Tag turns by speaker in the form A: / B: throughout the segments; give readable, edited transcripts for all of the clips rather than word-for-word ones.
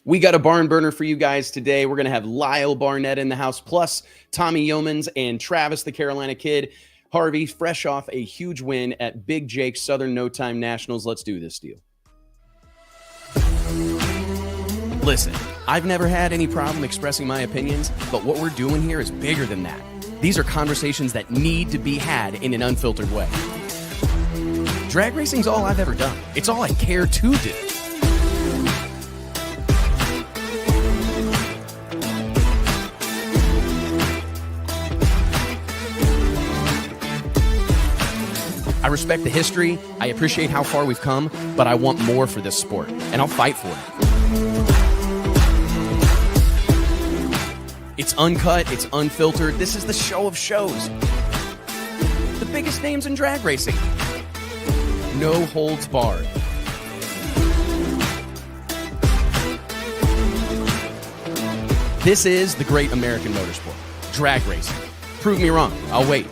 A: We got a barn burner for you guys today. We're going to have Lyle Barnett in the house, plus Tommy Youmans and Travis, the Carolina kid. Harvey, fresh off a huge win at Big Jake's Southern No Time Nationals. Let's do this deal. Listen, I've never had any problem expressing my opinions, but what we're doing here is bigger than that. These are conversations that need to be had in an unfiltered way. Drag racing's all I've ever done. It's all I care to do. I respect the history, I appreciate how far we've come, but I want more for this sport, and I'll fight for it. It's uncut, it's unfiltered, this is the show of shows. The biggest names in drag racing. No holds barred. This is the great American motorsport, drag racing. Prove me wrong, I'll wait.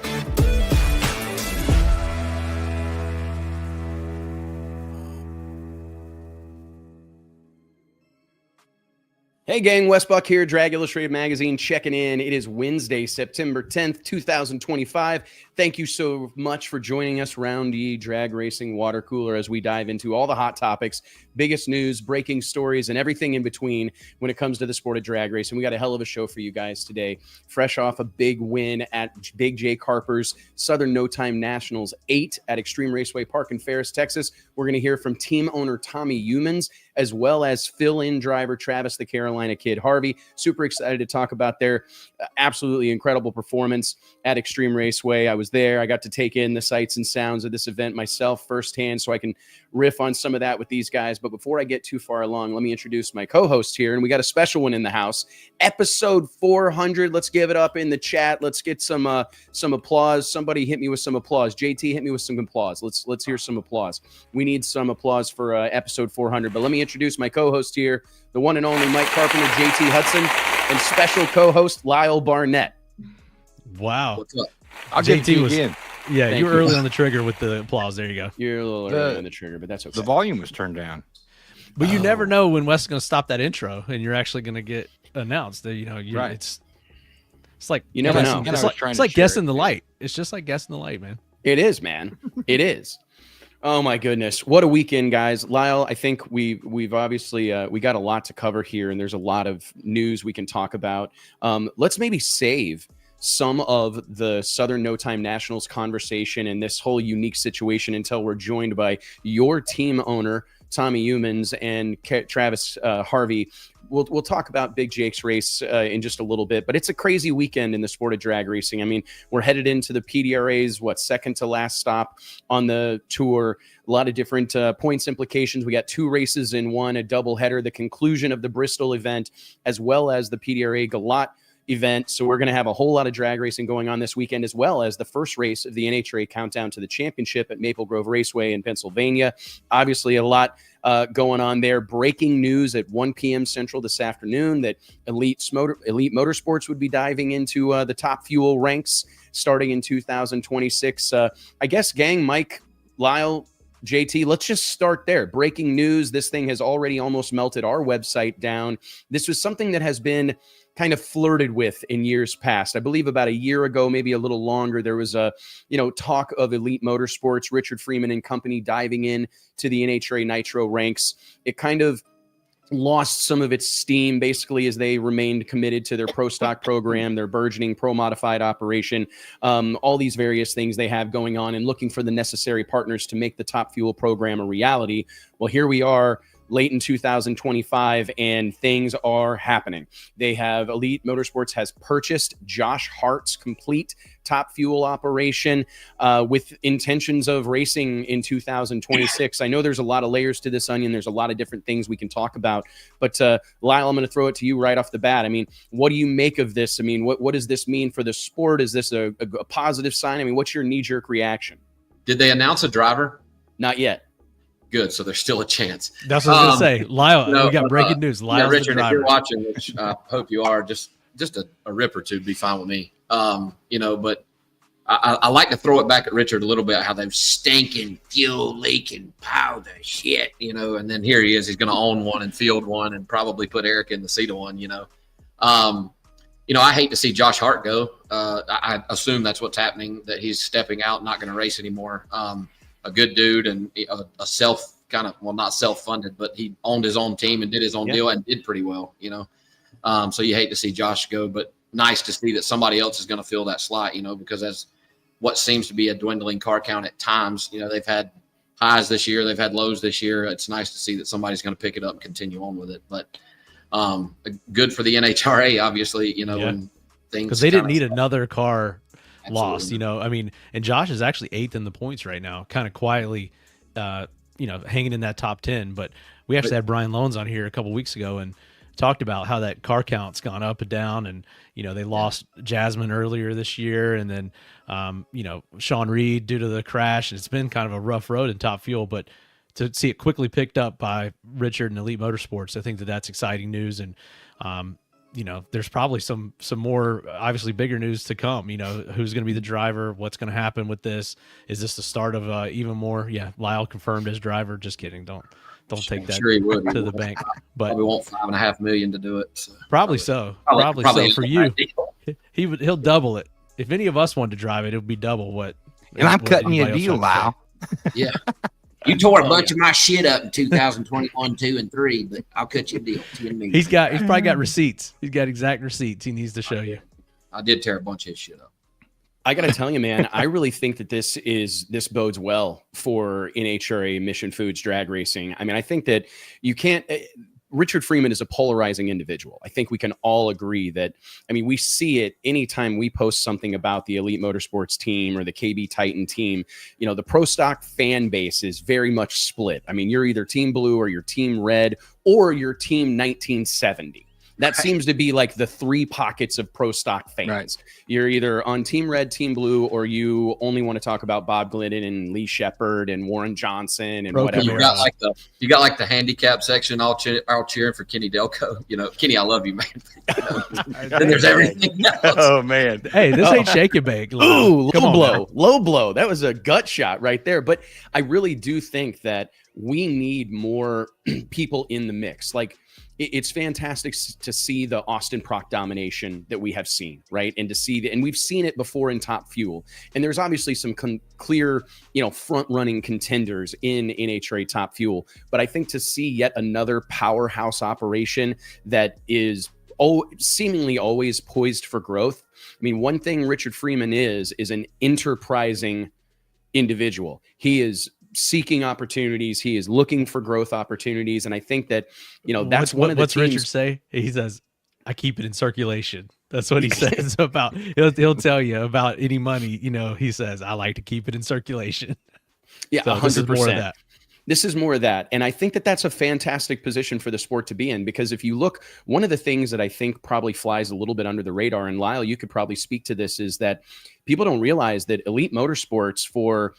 A: Hey gang, Wes Buck here, Drag Illustrated Magazine, checking in. It is Wednesday, September 10th, 2025. Thank you so much for joining us around the drag racing water cooler as we dive into all the hot topics, biggest news, breaking stories, and everything in between when it comes to the sport of drag racing. We got a hell of a show for you guys today. Fresh off a big win at Big Jake Harper's Southern No Time Nationals 8 at Extreme Raceway Park in Ferris, Texas. We're going to hear from team owner Tommy Youmans, as well as fill-in driver Travis, the Carolina kid, Harvey. Super excited to talk about their absolutely incredible performance at Extreme Raceway. I was there. I got to take in the sights and sounds of this event myself firsthand, so I can riff on some of that with these guys. But before I get too far along, let me introduce my co-host here, and we got a special one in the house. Episode 400. Let's give it up in the chat. Let's get some applause. Somebody hit me with some applause. JT, hit me with some applause. Let's hear some applause. We need some applause for episode 400. But let me introduce my co-host here, the one and only Mike Carpenter, JT Hudson, and special co-host Lyle Barnett.
B: Wow.
C: What's up?
B: I'll get to you again. Yeah,
A: Thank
B: you were
A: you.
B: early on the trigger with the applause. There you go.
A: You're a little early on the trigger, but that's okay.
C: The volume was turned down.
B: But you never know when Wes is going to stop that intro and you're actually going to get announced.
C: Right.
B: It's like
A: You never
B: guessing-
A: know.
B: It's like guessing the light. It's just like guessing the light, man.
A: It is, man. It is. Oh my goodness. What a weekend, guys. Lyle, I think we've obviously we got a lot to cover here, and there's a lot of news we can talk about. Let's maybe save some of the Southern No Time Nationals conversation and this whole unique situation until we're joined by your team owner, Tommy Youmans, and Travis Harvey. We'll talk about Big Jake's race in just a little bit, but it's a crazy weekend in the sport of drag racing. I mean, we're headed into the PDRA's, second to last stop on the tour. A lot of different points implications. We got two races in one, a doubleheader, the conclusion of the Bristol event, as well as the PDRA Galat event. So we're going to have a whole lot of drag racing going on this weekend, as well as the first race of the NHRA countdown to the championship at Maple Grove Raceway in Pennsylvania. Obviously a lot going on there. Breaking news at 1 p.m. Central this afternoon that Elite Motorsports would be diving into the top fuel ranks starting in 2026. I guess, gang, Mike, Lyle, JT, let's just start there. Breaking news. This thing has already almost melted our website down. This was something that has been kind of flirted with in years past. I believe about a year ago, maybe a little longer, there was a talk of Elite Motorsports, Richard Freeman and company diving in to the NHRA Nitro ranks. It kind of lost some of its steam, basically, as they remained committed to their pro stock program, their burgeoning pro modified operation, all these various things they have going on, and looking for the necessary partners to make the Top Fuel program a reality. Well, here we are, late in 2025, and things are happening. They have Elite Motorsports has purchased Josh Hart's complete Top Fuel operation with intentions of racing in 2026. I know there's a lot of layers to this onion. There's a lot of different things we can talk about, but Lyle, I'm going to throw it to you right off the bat. I mean, what do you make of this? I mean, what does this mean for the sport? Is this a positive sign? I mean, what's your knee-jerk reaction?
D: Did they announce a driver?
A: Not yet.
D: Good, so there's still a chance.
B: That's what I was going to say. Lyle, we got breaking news. Lyle's
D: Richard,
B: the driver.
D: if you're watching, which I hope you are, just a rip or two would be fine with me. But I like to throw it back at Richard a little bit, how they're stinking, fuel leaking, powder shit, you know, and then here he is. He's going to own one and field one and probably put Eric in the seat of one, you know. I hate to see Josh Hart go. I assume that's what's happening, that he's stepping out, not going to race anymore. A good dude and a self kind of, well, not self-funded, but he owned his own team and did his own deal and did pretty well, you know. So you hate to see Josh go, but nice to see that somebody else is going to fill that slot, you know, because as what seems to be a dwindling car count at times, you know, they've had highs this year, they've had lows this year. It's nice to see that somebody's going to pick it up and continue on with it. But good for the NHRA, obviously, you know, when things,
B: because they didn't need another car lost, you know. I mean, and Josh is actually 8th in the points right now, kind of quietly, hanging in that top 10. But we actually had Brian Loans on here a couple weeks ago and talked about how that car count's gone up and down, and they lost Jasmine earlier this year, and then Sean Reed due to the crash. It's been kind of a rough road in Top Fuel, but to see it quickly picked up by Richard and Elite Motorsports, I think that's exciting news. And there's probably some more obviously bigger news to come. Who's going to be the driver, what's going to happen with this, is this the start of even more? Lyle confirmed as driver. Just kidding, don't take that to the bank. But
D: we want $5.5 million to do it. So.
B: Probably so for you. He'll double it. If any of us wanted to drive it, it would be double what.
C: And I'm cutting you a deal, Lyle.
D: Yeah. You tore a bunch of my shit up in 2021, 2, and 3, but I'll cut you a deal.
B: He's probably got receipts. He's got exact receipts he needs to show you.
D: I did tear a bunch of his shit up.
A: I got to tell you, man, I really think that this bodes well for NHRA Mission Foods drag racing. I mean, I think that you can't. Richard Freeman is a polarizing individual. I think we can all agree that. I mean, we see it anytime we post something about the Elite Motorsports team or the KB Titan team. The pro stock fan base is very much split. I mean, you're either Team Blue or you're Team Red or you're Team 1970. That seems to be like the 3 pockets of pro stock fans. Right. You're either on Team Red, Team Blue, or you only want to talk about Bob Glidden and Lee Shepard and Warren Johnson and whatever.
D: You got like the handicap section all cheering for Kenny Delco. Kenny, I love you, man. Then there's everything else.
C: Oh man,
B: hey, this ain't shake and bake.
A: Ooh, low blow. That was a gut shot right there. But I really do think that we need more people in the mix. Like, it's fantastic to see the Austin Proc domination that we have seen, right? And to see and we've seen it before in Top Fuel. And there's obviously some clear, front-running contenders in NHRA Top Fuel. But I think to see yet another powerhouse operation that is seemingly always poised for growth. I mean, one thing Richard Freeman is an enterprising individual. He is seeking opportunities. He is looking for growth opportunities. And I think that, that's one of the
B: what's
A: teams.
B: Richard say? He says, I keep it in circulation. That's what he says about, he'll tell you about any money, he says, I like to keep it in circulation.
A: Yeah,
B: so
A: 100%.
B: This is more of that.
A: This is more of that. And I think that that's a fantastic position for the sport to be in, because if you look, one of the things that I think probably flies a little bit under the radar, and Lyle, you could probably speak to this, is that people don't realize that Elite Motorsports, for,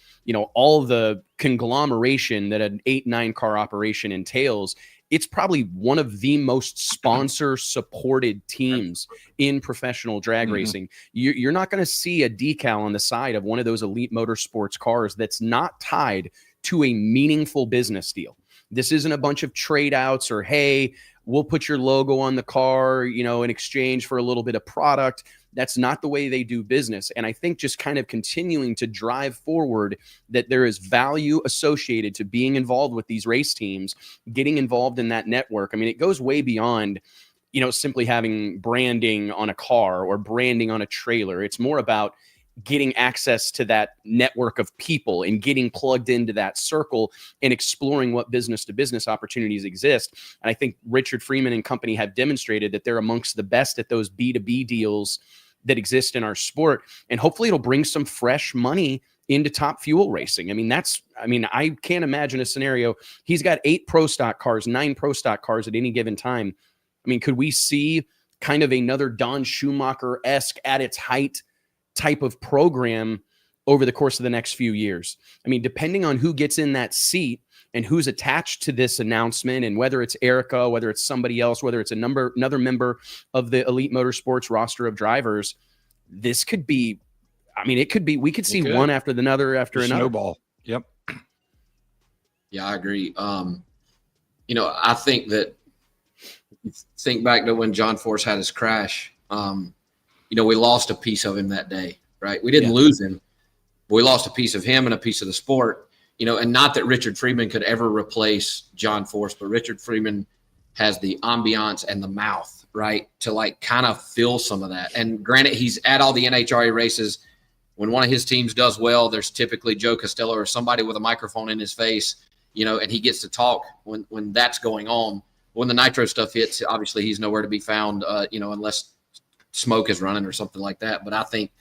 A: all the conglomeration that an 8-9 car operation entails, it's probably one of the most sponsor supported teams in professional drag racing. You're not going to see a decal on the side of one of those Elite Motorsports cars that's not tied to a meaningful business deal. This isn't a bunch of trade outs or, hey, we'll put your logo on the car, in exchange for a little bit of product. That's not the way they do business. And I think just kind of continuing to drive forward that there is value associated to being involved with these race teams, getting involved in that network. I mean, it goes way beyond, simply having branding on a car or branding on a trailer. It's more about getting access to that network of people and getting plugged into that circle and exploring what business to business opportunities exist. And I think Richard Freeman and company have demonstrated that they're amongst the best at those B2B deals that exist in our sport. And hopefully it'll bring some fresh money into Top Fuel racing. I can't imagine a scenario. He's got 8 pro stock cars, 9 pro stock cars at any given time. I mean, could we see kind of another Don Schumacher-esque at its height type of program over the course of the next few years? I mean, depending on who gets in that seat and who's attached to this announcement, and whether it's Erica, whether it's somebody else, whether it's another member of the Elite Motorsports roster of drivers, this could be, I mean, it could be, we could see one after another after another.
C: Snowball. Yep.
D: Yeah, I agree. You know, I think that think back to when John Force had his crash. You know, we lost a piece of him that day, right? We didn't lose him, but we lost a piece of him and a piece of the sport, you know, and not that Richard Freeman could ever replace John Force, but Richard Freeman has the ambiance and the mouth, right, to like kind of fill some of that. And granted, he's at all the NHRA races. When one of his teams does well, there's typically Joe Costello or somebody with a microphone in his face, you know, and he gets to talk when that's going on. When the nitro stuff hits, obviously he's nowhere to be found, you know, unless smoke is running or something like that. But I think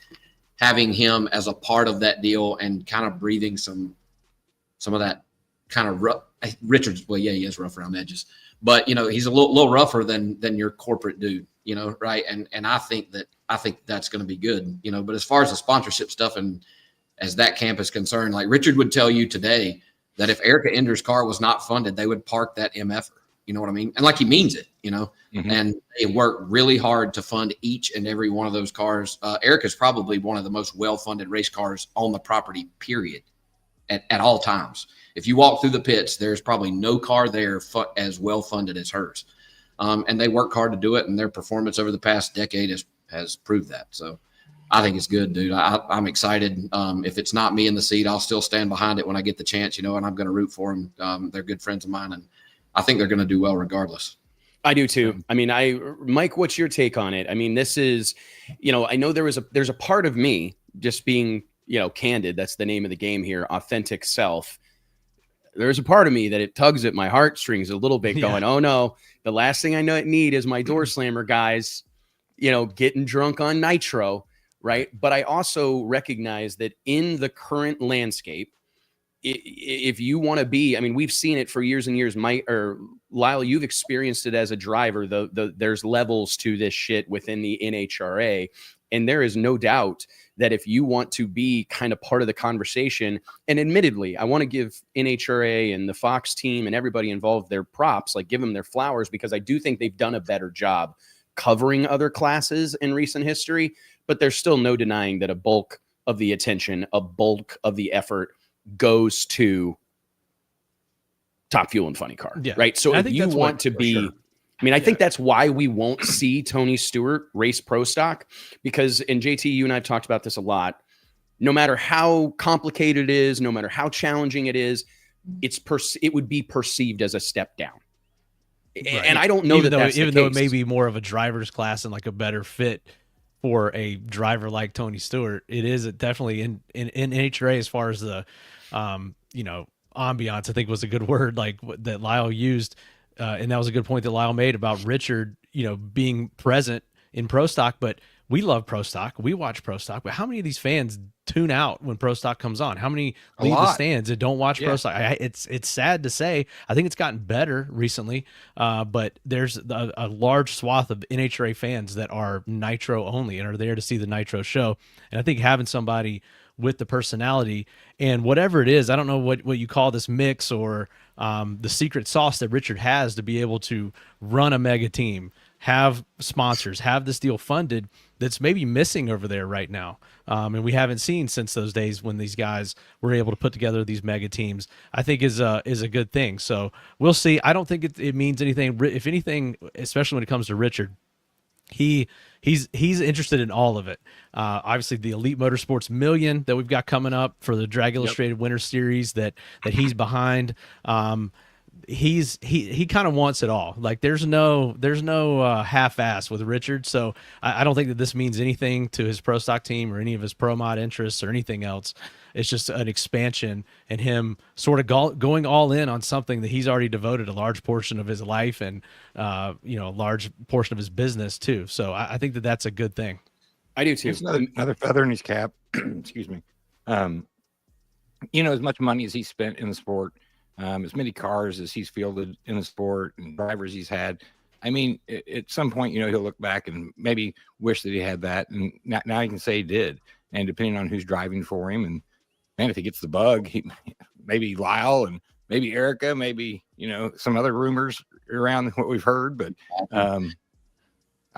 D: having him as a part of that deal and kind of breathing some of that kind of rough, Richard's, well, yeah, he is rough around the edges, but you know, he's a little rougher than your corporate dude, you know, right? And I think that's going to be good, you know. But as far as the sponsorship stuff and as that camp is concerned, like Richard would tell you today that if Erica Ender's car was not funded, they would park that MFer. You know what I mean? And like he means it, you know, and they work really hard to fund each and every one of those cars. Erica's probably one of the most well-funded race cars on the property, period, at all times. If you walk through the pits, there's probably no car there as well-funded as hers. And they work hard to do it, and their performance over the past decade has proved that. So I think it's good, dude. I'm excited. If it's not me in the seat, I'll still stand behind it when I get the chance, you know, and I'm going to root for them. They're good friends of mine, and I think they're going to do well regardless.
A: I do too. I mean, Mike, what's your take on it? I mean, this is, you know, I know there's a part of me, just being, you know, candid. That's the name of the game here. Authentic self. There's a part of me that it tugs at my heartstrings a little bit going, oh no, the last thing I need is my door slammer guys, you know, getting drunk on nitro. Right. But I also recognize that in the current landscape, if you want to be, I mean, we've seen it for years and years. Lyle, you've experienced it as a driver. There's levels to this shit within the NHRA. And there is no doubt that if you want to be kind of part of the conversation, and admittedly, I want to give NHRA and the Fox team and everybody involved their props, like give them their flowers, because I do think they've done a better job covering other classes in recent history. But there's still no denying that a bulk of the attention, a bulk of the effort goes to Top Fuel and Funny Car. Yeah. Right. So if you want to be, sure. I mean, I think that's why we won't see Tony Stewart race pro stock, because, and JT, you and I have talked about this a lot, no matter how complicated it is, no matter how challenging it is, it would be perceived as a step down. Right. And I don't know even though
B: it may be more of a driver's class and like a better fit for a driver like Tony Stewart, it is definitely in NHRA as far as the, you know, ambiance, I think was a good word like that Lyle used. And that was a good point that Lyle made about Richard, you know, being present in pro stock. But we love pro stock. We watch pro stock. But how many of these fans tune out when pro stock comes on? How many leave the stands and don't watch pro stock? It's sad to say. I think it's gotten better recently, but there's a large swath of NHRA fans that are nitro only and are there to see the nitro show. And I think having somebody with the personality and whatever it is, I don't know what you call this mix or the secret sauce that Richard has to be able to run a mega team, have sponsors, have this deal funded that's maybe missing over there right now. And we haven't seen since those days when these guys were able to put together these mega teams, I think is a good thing. So we'll see. I don't think it means anything. If anything, especially when it comes to Richard, he's interested in all of it. Obviously the Elite Motorsports $1 million that we've got coming up for the Drag Illustrated Winter Series that he's behind. He kind of wants it all. Like there's no half-ass with Richard. So I don't think that this means anything to his pro stock team or any of his pro mod interests or anything else. It's just an expansion and him sort of going all in on something that he's already devoted a large portion of his life and you know, a large portion of his business too. So I think that that's a good thing.
A: I do too.
C: It's another feather in his cap. Excuse me. You know, as much money as he spent in the sport, as many cars as he's fielded in the sport and drivers he's had. I mean, at some point, you know, he'll look back and maybe wish that he had that. And now he can say he did. And depending on who's driving for him, and man, if he gets the bug, maybe Lyle and maybe Erica, maybe, you know, some other rumors around what we've heard. But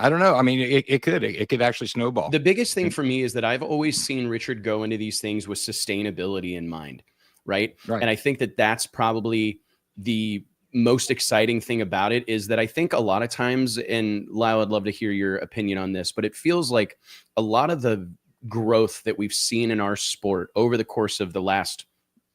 C: I don't know. I mean, it could actually snowball.
A: The biggest thing for me is that I've always seen Richard go into these things with sustainability in mind, right?
C: Right.
A: And I think that that's probably the most exciting thing about it, is that I think a lot of times, and Lyle, I'd love to hear your opinion on this, but it feels like a lot of the growth that we've seen in our sport over the course of the last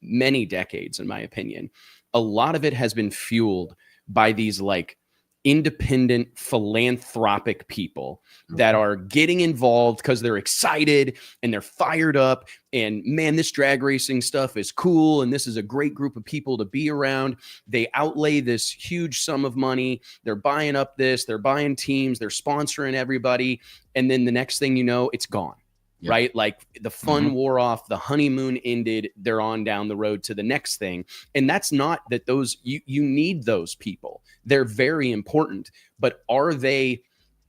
A: many decades, in my opinion, a lot of it has been fueled by these like independent philanthropic people that are getting involved because they're excited and they're fired up, and man, this drag racing stuff is cool and this is a great group of people to be around. They outlay this huge sum of money, they're buying up this, they're buying teams, they're sponsoring everybody, and then the next thing you know, it's gone. Yeah. Right? Like the fun wore off, the honeymoon ended, they're on down the road to the next thing. And that's not that those, you need those people. They're very important, but are they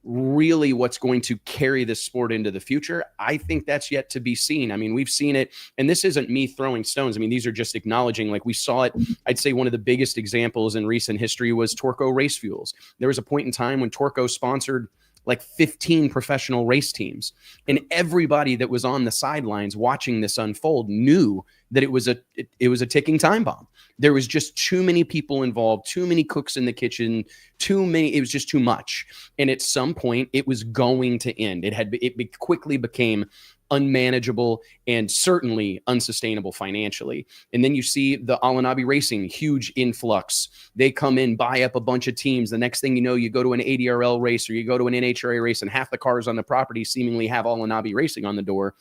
A: really what's going to carry this sport into the future? I think that's yet to be seen. I mean, we've seen it, and this isn't me throwing stones. I mean, these are just acknowledging, like we saw it. I'd say one of the biggest examples in recent history was Torco Race Fuels. There was a point in time when Torco sponsored like 15 professional race teams. And everybody that was on the sidelines watching this unfold knew that it was a ticking time bomb. There was just too many people involved, too many cooks in the kitchen, it was just too much. And at some point it was going to end. It quickly became unmanageable and certainly unsustainable financially. And then you see the Alanabi Racing, huge influx. They come in, buy up a bunch of teams. The next thing you know, you go to an ADRL race or you go to an NHRA race, and half the cars on the property seemingly have Alanabi Racing on the door.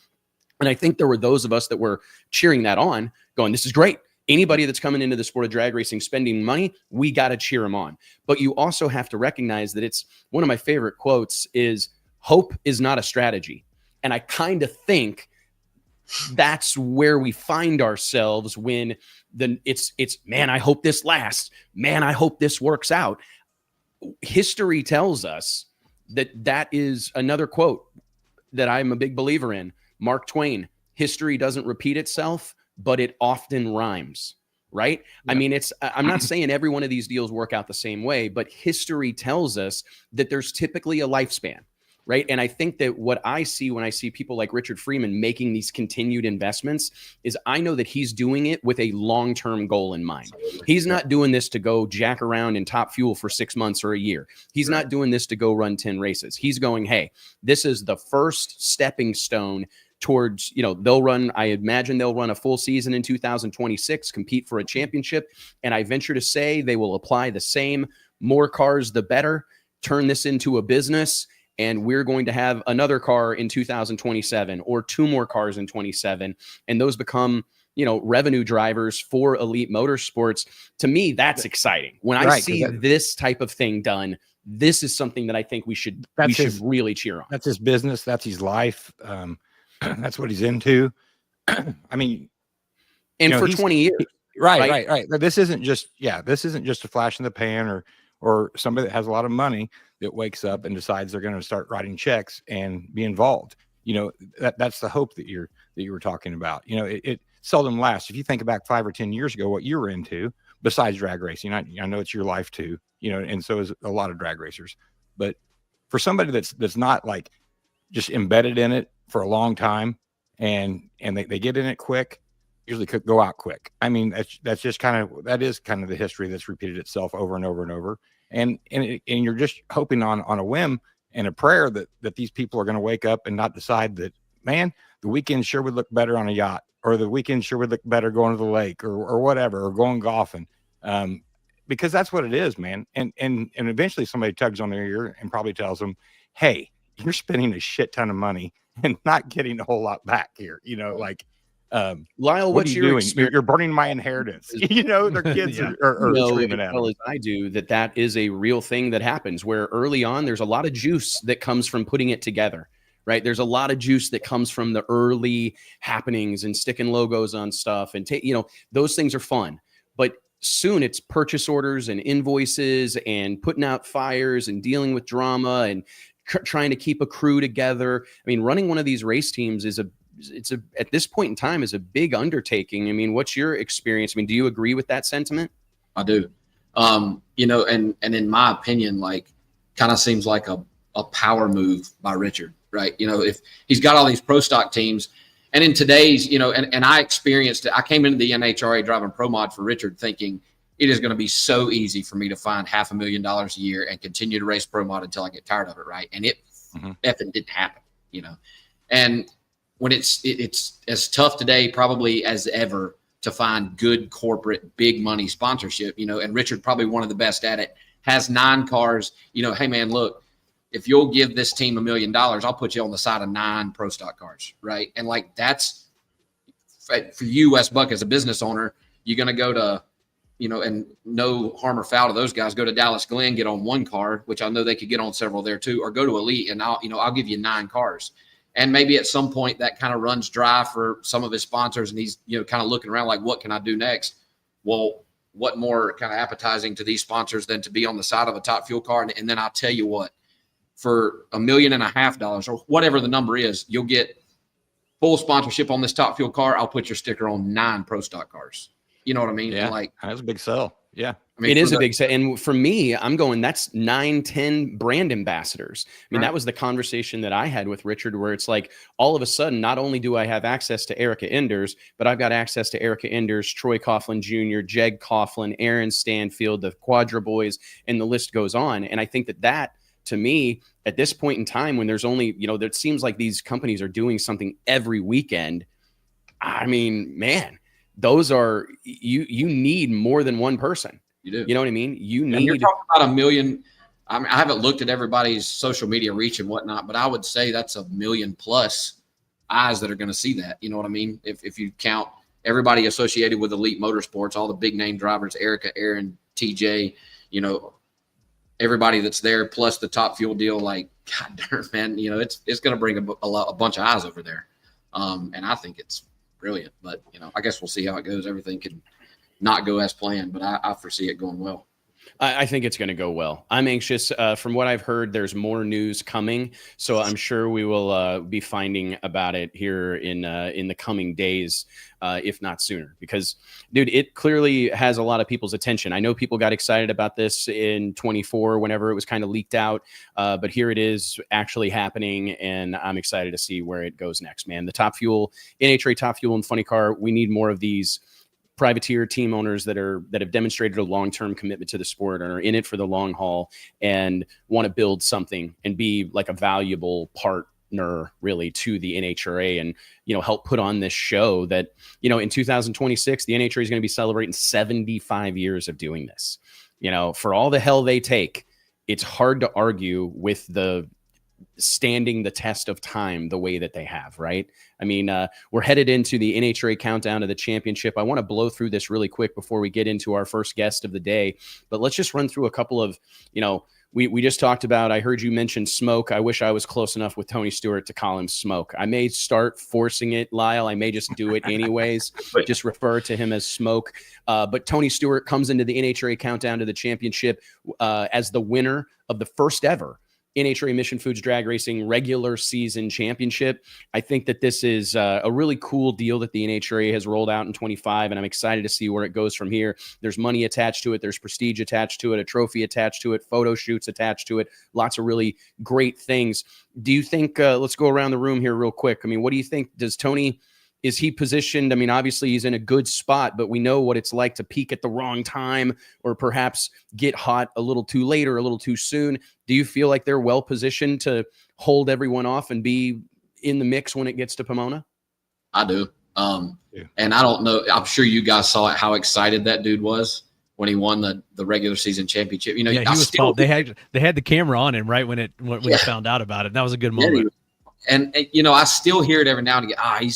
A: And I think there were those of us that were cheering that on, going, this is great. Anybody that's coming into the sport of drag racing, spending money, we got to cheer them on. But you also have to recognize that it's one of my favorite quotes is, hope is not a strategy. And I kind of think that's where we find ourselves when it's man, I hope this lasts. Man, I hope this works out. History tells us that is another quote that I'm a big believer in. Mark Twain, history doesn't repeat itself, but it often rhymes, right? Yeah. I mean, I'm not saying every one of these deals work out the same way, but history tells us that there's typically a lifespan. Right. And I think that what I see when I see people like Richard Freeman making these continued investments is I know that he's doing it with a long-term goal in mind. He's not doing this to go jack around in Top Fuel for 6 months or a year. He's not doing this to go run 10 races. He's going, hey, this is the first stepping stone towards, I imagine they'll run a full season in 2026, compete for a championship. And I venture to say they will apply the same, more cars, the better, turn this into a business. And we're going to have another car in 2027 or 2 more cars in 27. And those become, revenue drivers for Elite Motorsports. To me, that's exciting. When I see this type of thing done, this is something that I think we should really cheer on.
C: That's his business. That's his life. That's what he's into. I mean,
A: and for 20 years.
C: Right. This isn't just a flash in the pan or somebody that has a lot of money that wakes up and decides they're going to start writing checks and be involved. That's the hope that you were talking about. It seldom lasts. If you think back 5 or 10 years ago, what you were into besides drag racing, I know it's your life too, and so is a lot of drag racers. But for somebody that's not like just embedded in it for a long time and they get in it quick, usually could go out quick. I mean, that's just kind of the history that's repeated itself over and over and over. And you're just hoping on a whim and a prayer that these people are going to wake up and not decide that, man, the weekend sure would look better on a yacht, or the weekend sure would look better going to the lake or whatever, or going golfing. Because that's what it is, man. And eventually somebody tugs on their ear and probably tells them, hey, you're spending a shit ton of money and not getting a whole lot back here.
A: Lyle,
C: what are you doing? You're burning my inheritance. Their kids are screaming at them.
A: I do that is a real thing that happens where early on there's a lot of juice that comes from putting it together, right? There's a lot of juice that comes from the early happenings and sticking logos on stuff, and those things are fun. But soon it's purchase orders and invoices and putting out fires and dealing with drama and trying to keep a crew together. I mean, running one of these race teams at this point in time is a big undertaking. I mean, what's your experience? I mean, do you agree with that sentiment?
D: I do. And in my opinion, like, kind of seems like a a power move by Richard, right? You know, if he's got all these pro stock teams, and in today's, you know, and I experienced it. I came into the NHRA driving pro mod for Richard thinking it is going to be so easy for me to find $500,000 a year and continue to race pro mod until I get tired of it, right? And it effing didn't happen, you know. And when it's as tough today probably as ever to find good corporate big money sponsorship, you know, and Richard probably one of the best at it, has 9 cars, you know, hey man, look, if you'll give this team $1 million, I'll put you on the side of 9 pro stock cars, right? And like that's for you, Wes Buck, as a business owner, you're going to go to, you know, and no harm or foul to those guys, go to Dallas Glen, get on 1 car, which I know they could get on several there too, or go to Elite and I'll give you 9 cars. And maybe at some point that kind of runs dry for some of his sponsors and he's, you know, kind of looking around like, what can I do next? Well, what more kind of appetizing to these sponsors than to be on the side of a Top Fuel car? And then I'll tell you what, for $1.5 million or whatever the number is, you'll get full sponsorship on this Top Fuel car. I'll put your sticker on 9 pro stock cars. You know what I mean?
C: Yeah,
D: like
C: that's a big sell. Yeah.
A: I mean, it is a big set. And for me, I'm going, that's 9, 10 brand ambassadors. I mean, that was the conversation that I had with Richard, where it's like, all of a sudden, not only do I have access to Erica Enders, but I've got access to Erica Enders, Troy Coughlin Jr., Jeg Coughlin, Aaron Stanfield, the Quadra Boys, and the list goes on. And I think that to me, at this point in time, when there's only, you know, it seems like these companies are doing something every weekend. I mean, man, those are, you need more than one person. You do. You know what I mean? You need.
D: And you're talking about 1 million. I mean, I haven't looked at everybody's social media reach and whatnot, but I would say that's 1 million plus eyes that are going to see that. You know what I mean? If you count everybody associated with Elite Motorsports, all the big name drivers, Erica, Aaron, TJ, you know, everybody that's there, plus the Top Fuel deal, like, God darn, man, you know, it's going to bring a bunch of eyes over there. And I think it's brilliant, but, you know, I guess we'll see how it goes. Everything can not go as planned, but I foresee it going well.
A: I think it's going to go well. I'm anxious. From what I've heard, there's more news coming, so I'm sure we will be finding about it here in the coming days, if not sooner. Because, dude, it clearly has a lot of people's attention. I know people got excited about this in 24 whenever it was kind of leaked out, but here it is actually happening, and I'm excited to see where it goes next, man. The Top Fuel, NHRA Top Fuel and Funny Car, we need more of these privateer team owners that have demonstrated a long-term commitment to the sport and are in it for the long haul and want to build something and be like a valuable partner really to the NHRA and, you know, help put on this show that, you know, in 2026, the NHRA is going to be celebrating 75 years of doing this. You know, for all the hell they take, it's hard to argue with the standing the test of time the way that they have, right? I mean, we're headed into the NHRA countdown to the championship. I want to blow through this really quick before we get into our first guest of the day, but let's just run through a couple of, you know, we just talked about, I heard you mention Smoke. I wish I was close enough with Tony Stewart to call him Smoke. I may start forcing it, Lyle. I may just do it anyways. Just refer to him as Smoke. But Tony Stewart comes into the NHRA countdown to the championship as the winner of the first ever NHRA Mission Foods Drag Racing regular season championship. I think that this is a really cool deal that the NHRA has rolled out in 25, and I'm excited to see where it goes from here. There's money attached to it. There's prestige attached to it, a trophy attached to it, photo shoots attached to it, lots of really great things. Do you think, let's go around the room here real quick. I mean, what do you think? Does Tony, is he positioned? I mean, obviously he's in a good spot, but we know what it's like to peak at the wrong time or perhaps get hot a little too late or a little too soon. Do you feel like they're well positioned to hold everyone off and be in the mix when it gets to Pomona?
D: I do. And I don't know, I'm sure you guys saw it, how excited that dude was when he won the regular season championship. You know,
B: yeah, he was still, they had the camera on him right when he found out about it. That was a good moment.
D: And you know, I still hear it every now and again.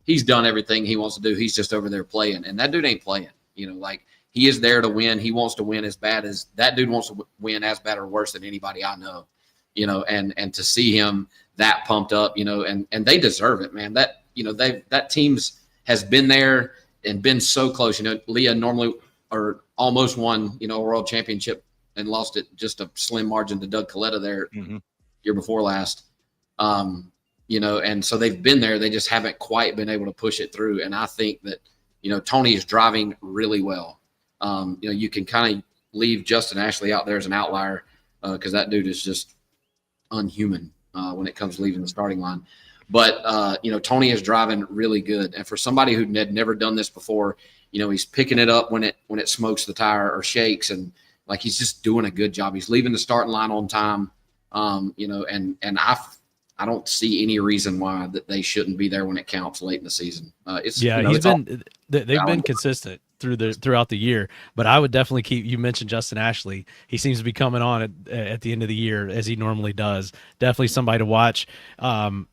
D: He's done everything he wants to do. He's just over there playing, and that dude ain't playing. You know, like, he is there to win. He wants to win as bad as that dude wants to win, as bad or worse than anybody I know. You know, and to see him that pumped up, you know, and they deserve it, man. That, you know, that team's has been there and been so close. You know, Leah normally or almost won, you know, a world championship and lost it just a slim margin to Doug Coletta there year before last. You know, and so they've been there. They just haven't quite been able to push it through. And I think that, you know, Tony is driving really well. You know, you can kind of leave Justin Ashley out there as an outlier because that dude is just unhuman when it comes to leaving the starting line. But, Tony is driving really good. And for somebody who had never done this before, he's picking it up when it smokes the tire or shakes. And like, he's just doing a good job. He's leaving the starting line on time. And I don't see any reason why that they shouldn't be there when it counts late in the season.
B: They've been consistent throughout the year, but I would definitely you mentioned Justin Ashley. He seems to be coming on at the end of the year as he normally does. Definitely somebody to watch. The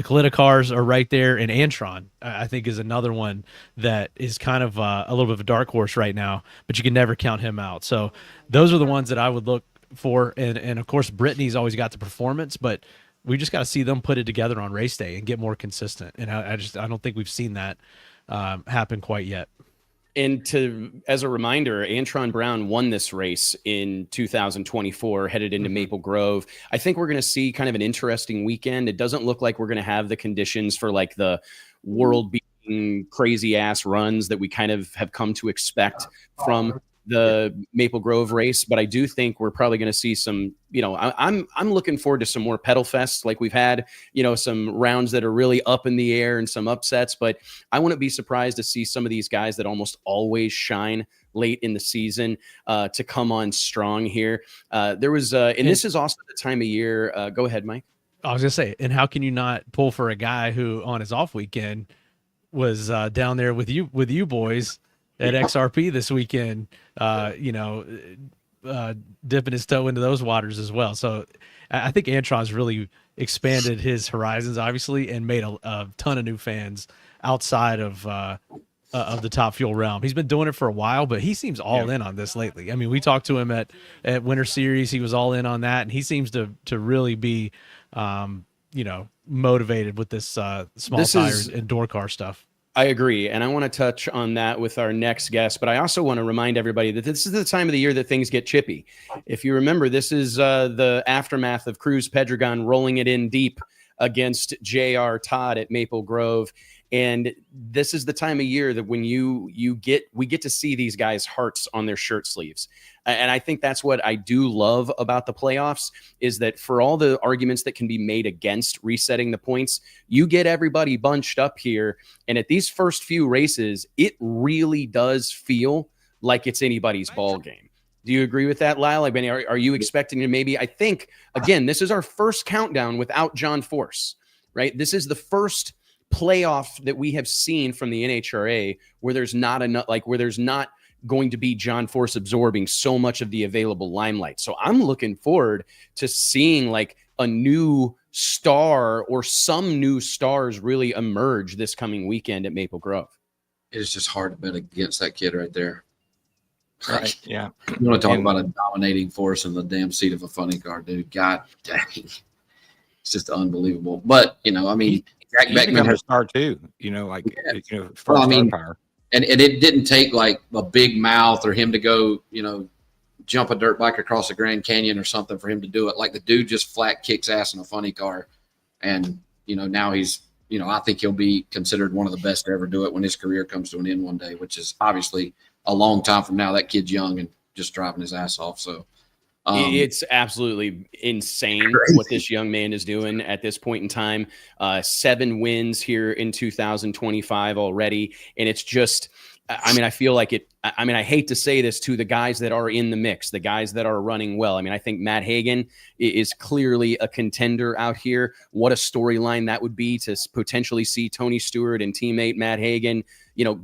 B: Kalita cars are right there, and Antron, I think, is another one that is kind of a little bit of a dark horse right now, but you can never count him out. So those are the ones that I would look for. And of course, Brittany's always got the performance, but we just got to see them put it together on race day and get more consistent. And I don't think we've seen that happen quite yet.
A: And as a reminder, Antron Brown won this race in 2024, headed into Maple Grove. I think we're going to see kind of an interesting weekend. It doesn't look like we're going to have the conditions for like the world-beating crazy ass runs that we kind of have come to expect from the Maple Grove race, but I do think we're probably going to see some, I'm looking forward to some more pedal fests like we've had, some rounds that are really up in the air and some upsets, but I wouldn't be surprised to see some of these guys that almost always shine late in the season to come on strong here. There was, and this is also the time of year. Go ahead, Mike.
B: I was going to say, and how can you not pull for a guy who on his off weekend was down there with you boys at XRP this weekend, dipping his toe into those waters as well. So I think Antron's really expanded his horizons, obviously, and made a ton of new fans outside of the Top Fuel realm. He's been doing it for a while, but he seems all in on this lately. I mean, we talked to him at Winter Series. He was all in on that, and he seems to really be, motivated with this small tires and door car stuff.
A: I agree. And I want to touch on that with our next guest, but I also want to remind everybody that this is the time of the year that things get chippy. If you remember, this is the aftermath of Cruz Pedregon rolling it in deep against J.R. Todd at Maple Grove. And this is the time of year that when we get to see these guys' hearts on their shirt sleeves. And I think that's what I do love about the playoffs is that for all the arguments that can be made against resetting the points, you get everybody bunched up here. And at these first few races, it really does feel like it's anybody's ball game. Do you agree with that, Lyle? I mean, are you expecting to maybe, I think, again, this is our first countdown without John Force, right? This is the first playoff that we have seen from the NHRA where there's not going to be John Force absorbing so much of the available limelight. So I'm looking forward to seeing like a new star or some new stars really emerge this coming weekend at Maple Grove.
D: It is just hard to bet against that kid right there.
C: Right. Yeah.
D: You want to talk about a dominating force in the damn seat of a funny car, dude. God dang. It's just unbelievable. But, Jack Beckman
C: has a star too, power.
D: And it didn't take like a big mouth or him to go, jump a dirt bike across the Grand Canyon or something for him to do it. Like the dude just flat kicks ass in a funny car. And, now he's, I think he'll be considered one of the best to ever do it when his career comes to an end one day, which is obviously a long time from now. That kid's young and just driving his ass off. So
A: it's absolutely insane what this young man is doing at this point in time. 7 wins here in 2025 already. And it's just, I feel like it, I hate to say this to the guys that are in the mix, the guys that are running well. I think Matt Hagan is clearly a contender out here. What a storyline that would be to potentially see Tony Stewart and teammate Matt Hagan,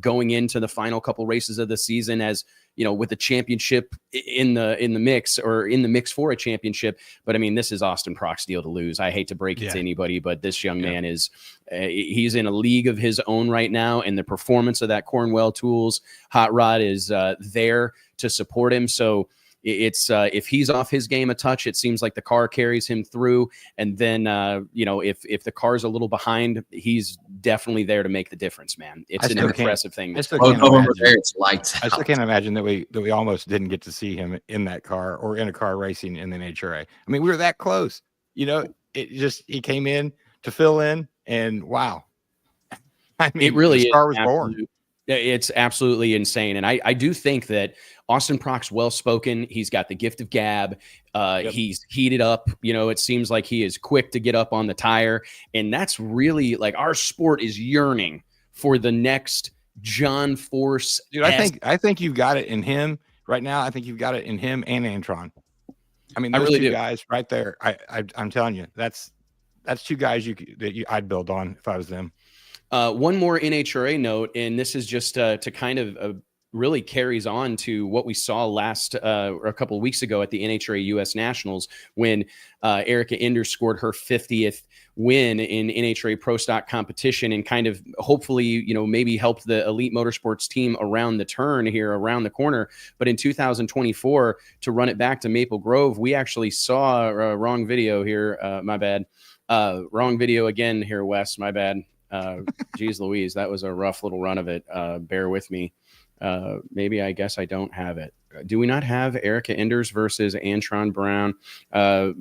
A: going into the final couple races of the season as, with the championship in the mix or in the mix for a championship. But this is Austin Prock's deal to lose. I hate to break it to anybody, but this young man is, he's in a league of his own right now. And the performance of that Cornwell Tools hot rod is there to support him. So it's if he's off his game a touch, it seems like the car carries him through. And then, if the car's a little behind, he's definitely there to make the difference, man. It's an impressive thing.
D: I still can't imagine
C: that we almost didn't get to see him in that car or in a car racing in the NHRA. We were that close, he came in to fill in and wow.
A: It really
C: the star was born.
A: It's absolutely insane. And I do think that Austin Prock's well-spoken. He's got the gift of gab. He's heated up. It seems like he is quick to get up on the tire. And that's really like our sport is yearning for the next John Force.
C: Dude, I think you've got it in him right now. I think you've got it in him and Antron. I mean, those
A: really
C: two
A: do.
C: guys right there. I'm telling you, that's two guys I'd build on if I was them.
A: One more NHRA note, and this is just to kind of really carries on to what we saw a couple of weeks ago at the NHRA US Nationals when Erica Enders scored her 50th win in NHRA Pro Stock competition and kind of hopefully, maybe helped the Elite Motorsports team around the turn here, around the corner. But in 2024, to run it back to Maple Grove, we actually saw a wrong video here. My bad. Wrong video again here, Wes. My bad. Geez Louise, that was a rough little run of it. Bear with me. Maybe I guess I don't have it. Do we not have Erica Enders versus Antron Brown?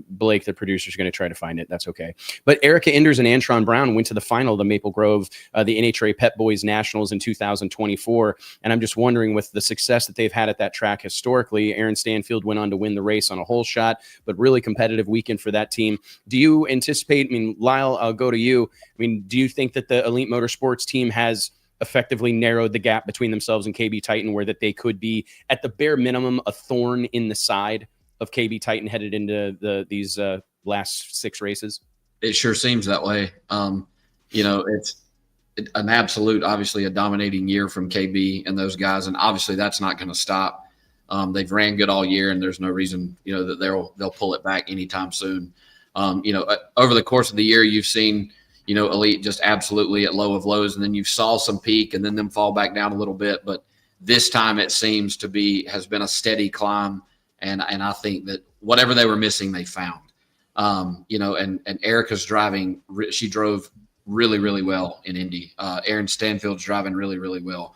A: Blake, the producer, is going to try to find it. That's okay. But Erica Enders and Antron Brown went to the final of the Maple Grove, the NHRA Pep Boys Nationals in 2024. And I'm just wondering, with the success that they've had at that track historically, Aaron Stanfield went on to win the race on a hole shot, but really competitive weekend for that team. Do you anticipate, Lyle, I'll go to you. Do you think that the Elite Motorsports team has effectively narrowed the gap between themselves and KB Titan, where that they could be at the bare minimum a thorn in the side of KB Titan headed into these last 6 races?
D: It sure seems that way. It's an absolute, obviously a dominating year from KB and those guys. And obviously that's not going to stop. They've ran good all year and there's no reason, that they'll pull it back anytime soon. Over the course of the year, you've seen, Elite just absolutely at low of lows, and then you saw some peak and then them fall back down a little bit. But this time it seems has been a steady climb. And I think that whatever they were missing, they found, and Erica's driving. She drove really, really well in Indy. Aaron Stanfield's driving really, really well.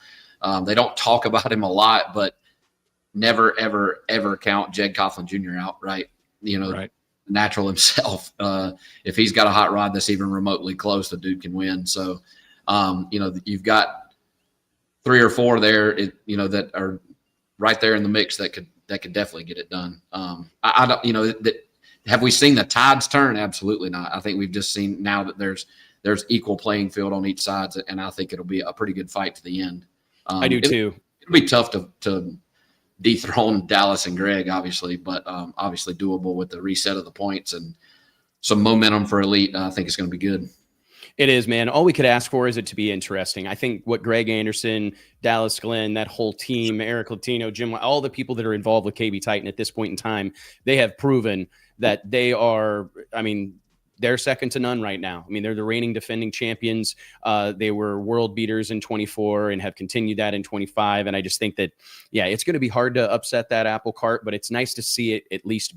D: They don't talk about him a lot, but never, ever, ever count Jed Coughlin Jr. out, right? Right. Natural himself. If he's got a hot rod that's even remotely close, the dude can win. So, you've got 3 or 4 there, that are right there in the mix that could definitely get it done. I don't, have we seen the tides turn? Absolutely not. I think we've just seen now that there's equal playing field on each side, and I think it'll be a pretty good fight to the end.
A: I do too.
D: It'll be tough to dethrone Dallas and Greg, obviously, but obviously doable with the reset of the points and some momentum for Elite. I think it's going to be good.
A: It is, man. All we could ask for is it to be interesting. I think what Greg Anderson, Dallas Glenn, that whole team, Eric Latino, Jim, all the people that are involved with KB Titan at this point in time, they have proven that they are, they're second to none right now. They're the reigning defending champions. They were world beaters in 24 and have continued that in 25. And I just think that, it's going to be hard to upset that apple cart, but it's nice to see it at least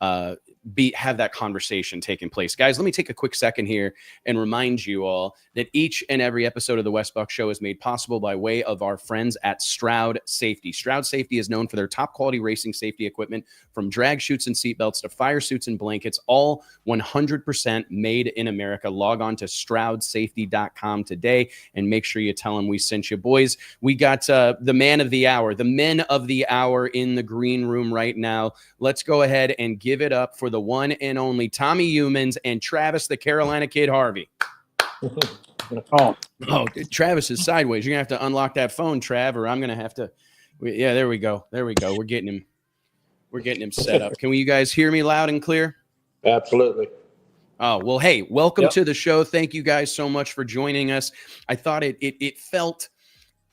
A: have that conversation taking place. Guys, let me take a quick second here and remind you all that each and every episode of the Wes Buck Show is made possible by way of our friends at Stroud Safety. Stroud Safety is known for their top quality racing safety equipment, from drag chutes and seatbelts to fire suits and blankets, all 100% made in America. Log on to StroudSafety.com today and make sure you tell them we sent you. Boys, we got the men of the hour in the green room right now. Let's go ahead and give it up for the one and only Tommy Youmans and Travis, the Carolina Kid, Harvey. Travis is sideways. You're gonna have to unlock that phone, Trav, or I'm gonna have to. Yeah, there we go. We're getting him set up. Can you guys hear me loud and clear?
E: Absolutely.
A: Oh, well, hey, welcome to the show. Thank you guys so much for joining us. I thought it felt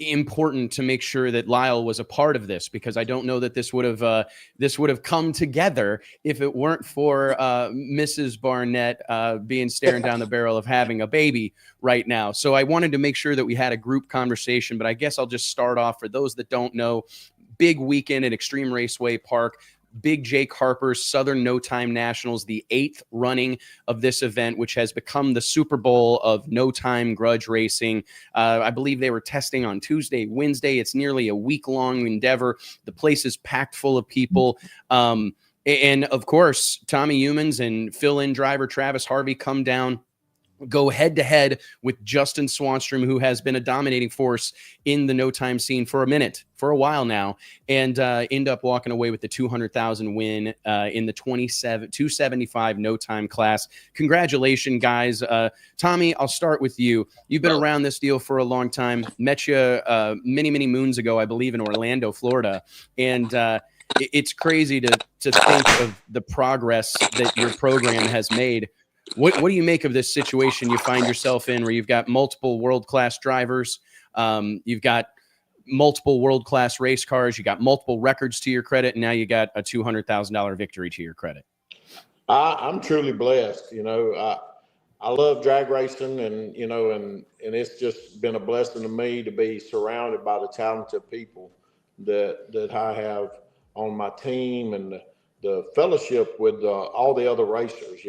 A: important to make sure that Lyle was a part of this, because I don't know that this would have come together if it weren't for Mrs. Barnett staring down the barrel of having a baby right now. So I wanted to make sure that we had a group conversation, but I guess I'll just start off. For those that don't know, big weekend at Extreme Raceway Park. Big Jake Harper's Southern No Time Nationals, the 8th running of this event, which has become the Super Bowl of no time grudge racing. I believe they were testing on Tuesday, Wednesday. It's nearly a week-long endeavor. The place is packed full of people. And, of course, Tommy Youmans and fill-in driver Travis Harvey come down go head to head with Justin Swanstrom, who has been a dominating force in the no time scene for a while now, and end up walking away with the 200,000 win in the 275 no time class. Congratulations, guys. Tommy, I'll start with you. You've been around this deal for a long time. Met you many moons ago, I believe, in Orlando, Florida, and it's crazy to think of the progress that your program has made. What do you make of this situation you find yourself in, where you've got multiple world-class drivers, you've got multiple world-class race cars, you got multiple records to your credit, and now you got a $200,000 victory to your credit?
E: I'm truly blessed. I love drag racing, and and it's just been a blessing to me to be surrounded by the talented people that I have on my team, and the fellowship with all the other racers.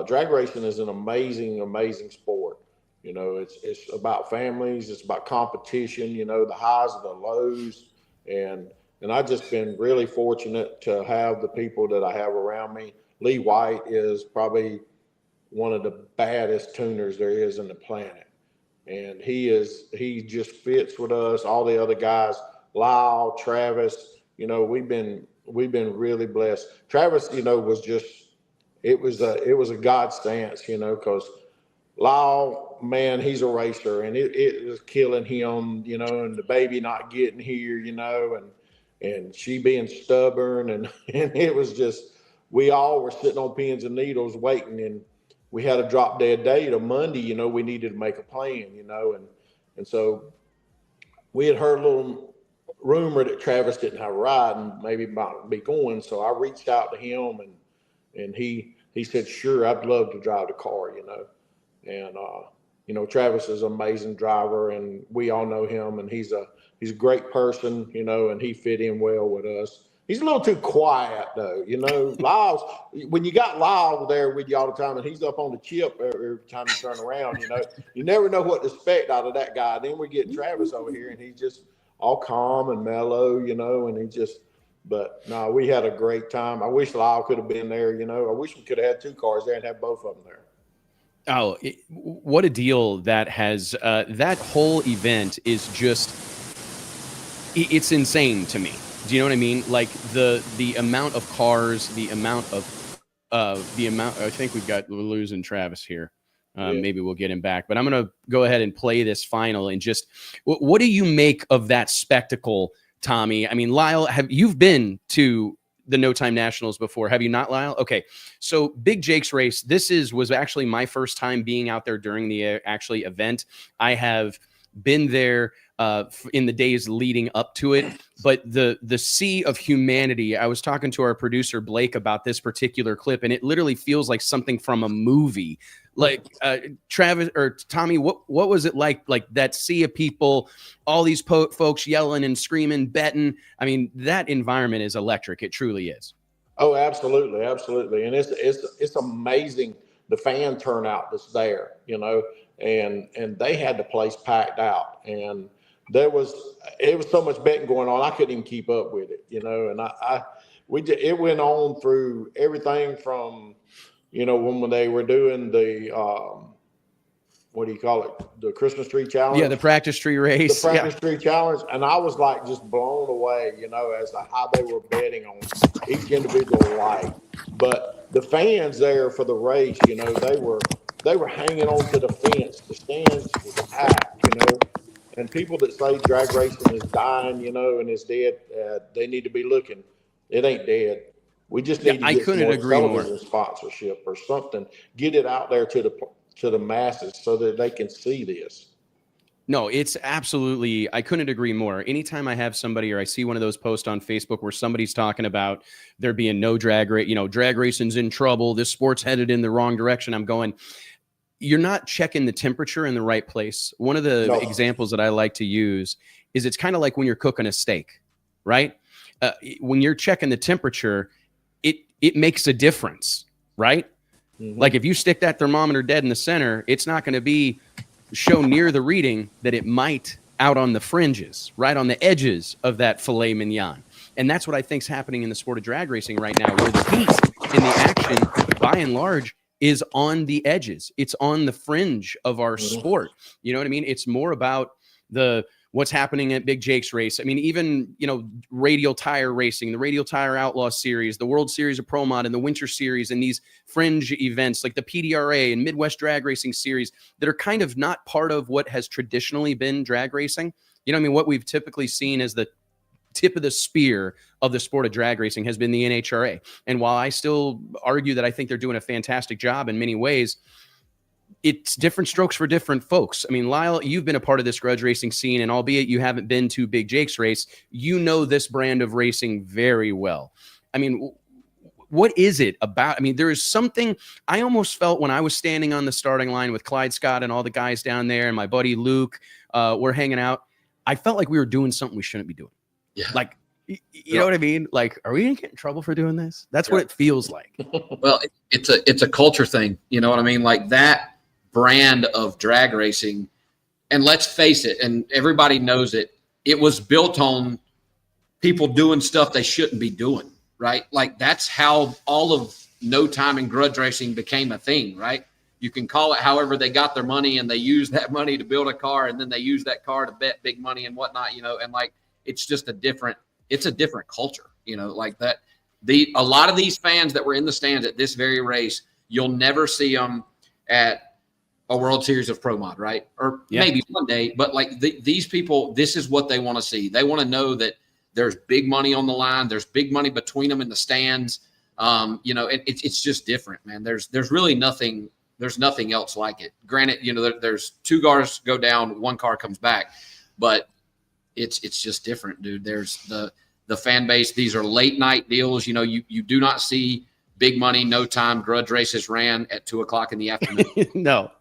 E: Drag racing is an amazing sport. It's about families, it's about competition, the highs and the lows. And I've just been really fortunate to have the people that I have around me. Lee White is probably one of the baddest tuners there is in the planet. And he just fits with us. All the other guys, Lyle, Travis, we've been really blessed. Travis, was just, it was a God stance, because Lyle, man, he's a racer, and it was killing him, and the baby not getting here, and she being stubborn, and it was just, we all were sitting on pins and needles waiting, and we had a drop dead date on Monday, we needed to make a plan, and so we had heard a little rumor that Travis didn't have a ride and maybe might be going, so I reached out to him, and he said, sure, I'd love to drive the car, and Travis is an amazing driver, and we all know him, and he's a great person, and he fit in well with us. He's a little too quiet though, Lyle's, when you got Lyle there with you all the time, and he's up on the chip every time you turn around, you never know what to expect out of that guy. Then we get Travis over here, and he's just all calm and mellow, but no, we had a great time. I wish Lyle could have been there, I wish we could have had two cars there and had both of them there.
A: Oh, what a deal that has, that whole event is just, it's insane to me. Do you know what I mean? Like the amount of cars, the amount, I think we're losing Travis here. Maybe we'll get him back, but I'm going to go ahead and play this final, and just, what do you make of that spectacle, Tommy? I mean, Lyle, you've been to the No Time Nationals before, have you not, Lyle? Okay, so Big Jake's race. Was actually my first time being out there during the actually event. I have been there in the days leading up to it, but the sea of humanity. I was talking to our producer Blake about this particular clip, and it literally feels like something from a movie. Like Travis or Tommy, what was it like that sea of people, all these folks yelling and screaming, betting? I mean, that environment is electric. It truly is.
E: Oh, absolutely, and it's amazing, the fan turnout that's there, and they had the place packed out, and it was so much betting going on, I couldn't even keep up with it, and it went on through everything from, when they were doing the, what do you call it? The Christmas tree challenge.
A: Yeah. The practice tree race.
E: The practice tree challenge. And I was like just blown away, as to how they were betting on each individual light. But the fans there for the race, they were hanging on to the fence. The stands was packed, and people that say drag racing is dying, and is dead, they need to be looking. It ain't dead. We just need to get some more television sponsorship or something. Get it out there to the masses so that they can see this.
A: No, it's absolutely, I couldn't agree more. Anytime I have somebody, or I see one of those posts on Facebook where somebody's talking about there being no drag race, drag racing's in trouble, this sport's headed in the wrong direction, I'm going, you're not checking the temperature in the right place. One of the examples that I like to use is, it's kind of like when you're cooking a steak, right? When you're checking the temperature, it makes a difference, right? Mm-hmm. Like if you stick that thermometer dead in the center, it's not going to be show near the reading that it might out on the fringes, right on the edges of that filet mignon. And that's what I think is happening in the sport of drag racing right now, where the heat and the action, by and large, is on the edges. It's on the fringe of our sport. You know what I mean? It's more about what's happening at Big Jake's race. I mean, even, radial tire racing, the Radial Tire Outlaw Series, the World Series of Pro Mod, and the Winter Series, and these fringe events like the PDRA and Midwest Drag Racing Series that are kind of not part of what has traditionally been drag racing. You know what I mean? What we've typically seen as the tip of the spear of the sport of drag racing has been the NHRA. And while I still argue that I think they're doing a fantastic job in many ways, it's different strokes for different folks. I mean, Lyle, you've been a part of this grudge racing scene, and albeit you haven't been to Big Jake's race, you know this brand of racing very well. I mean, what is it about? I mean, there is something I almost felt when I was standing on the starting line with Clyde Scott and all the guys down there, and my buddy Luke, we're hanging out. I felt like we were doing something we shouldn't be doing.
D: Yeah.
A: Like, you know what I mean? Like, are we going to get in trouble for doing this? That's what it feels like.
D: Well, it's a culture thing. You know what I mean? Like that brand of drag racing, and let's face it, and everybody knows it, it was built on people doing stuff they shouldn't be doing, right? Like that's how all of no time and grudge racing became a thing, right? You can call it however they got their money, and they used that money to build a car, and then they used that car to bet big money and whatnot, and like it's just a different culture, like that. A lot of these fans that were in the stands at this very race, you'll never see them at a World Series of Pro Mod, right? Or maybe one day, but like these people, this is what they want to see. They want to know that there's big money on the line. There's big money between them in the stands. It's just different, man. There's really nothing. There's nothing else like it. Granted, there's 2 cars go down, 1 car comes back, but it's just different, dude. There's the fan base. These are late night deals. You do not see big money, no time grudge races ran at 2:00 in the afternoon.
A: No.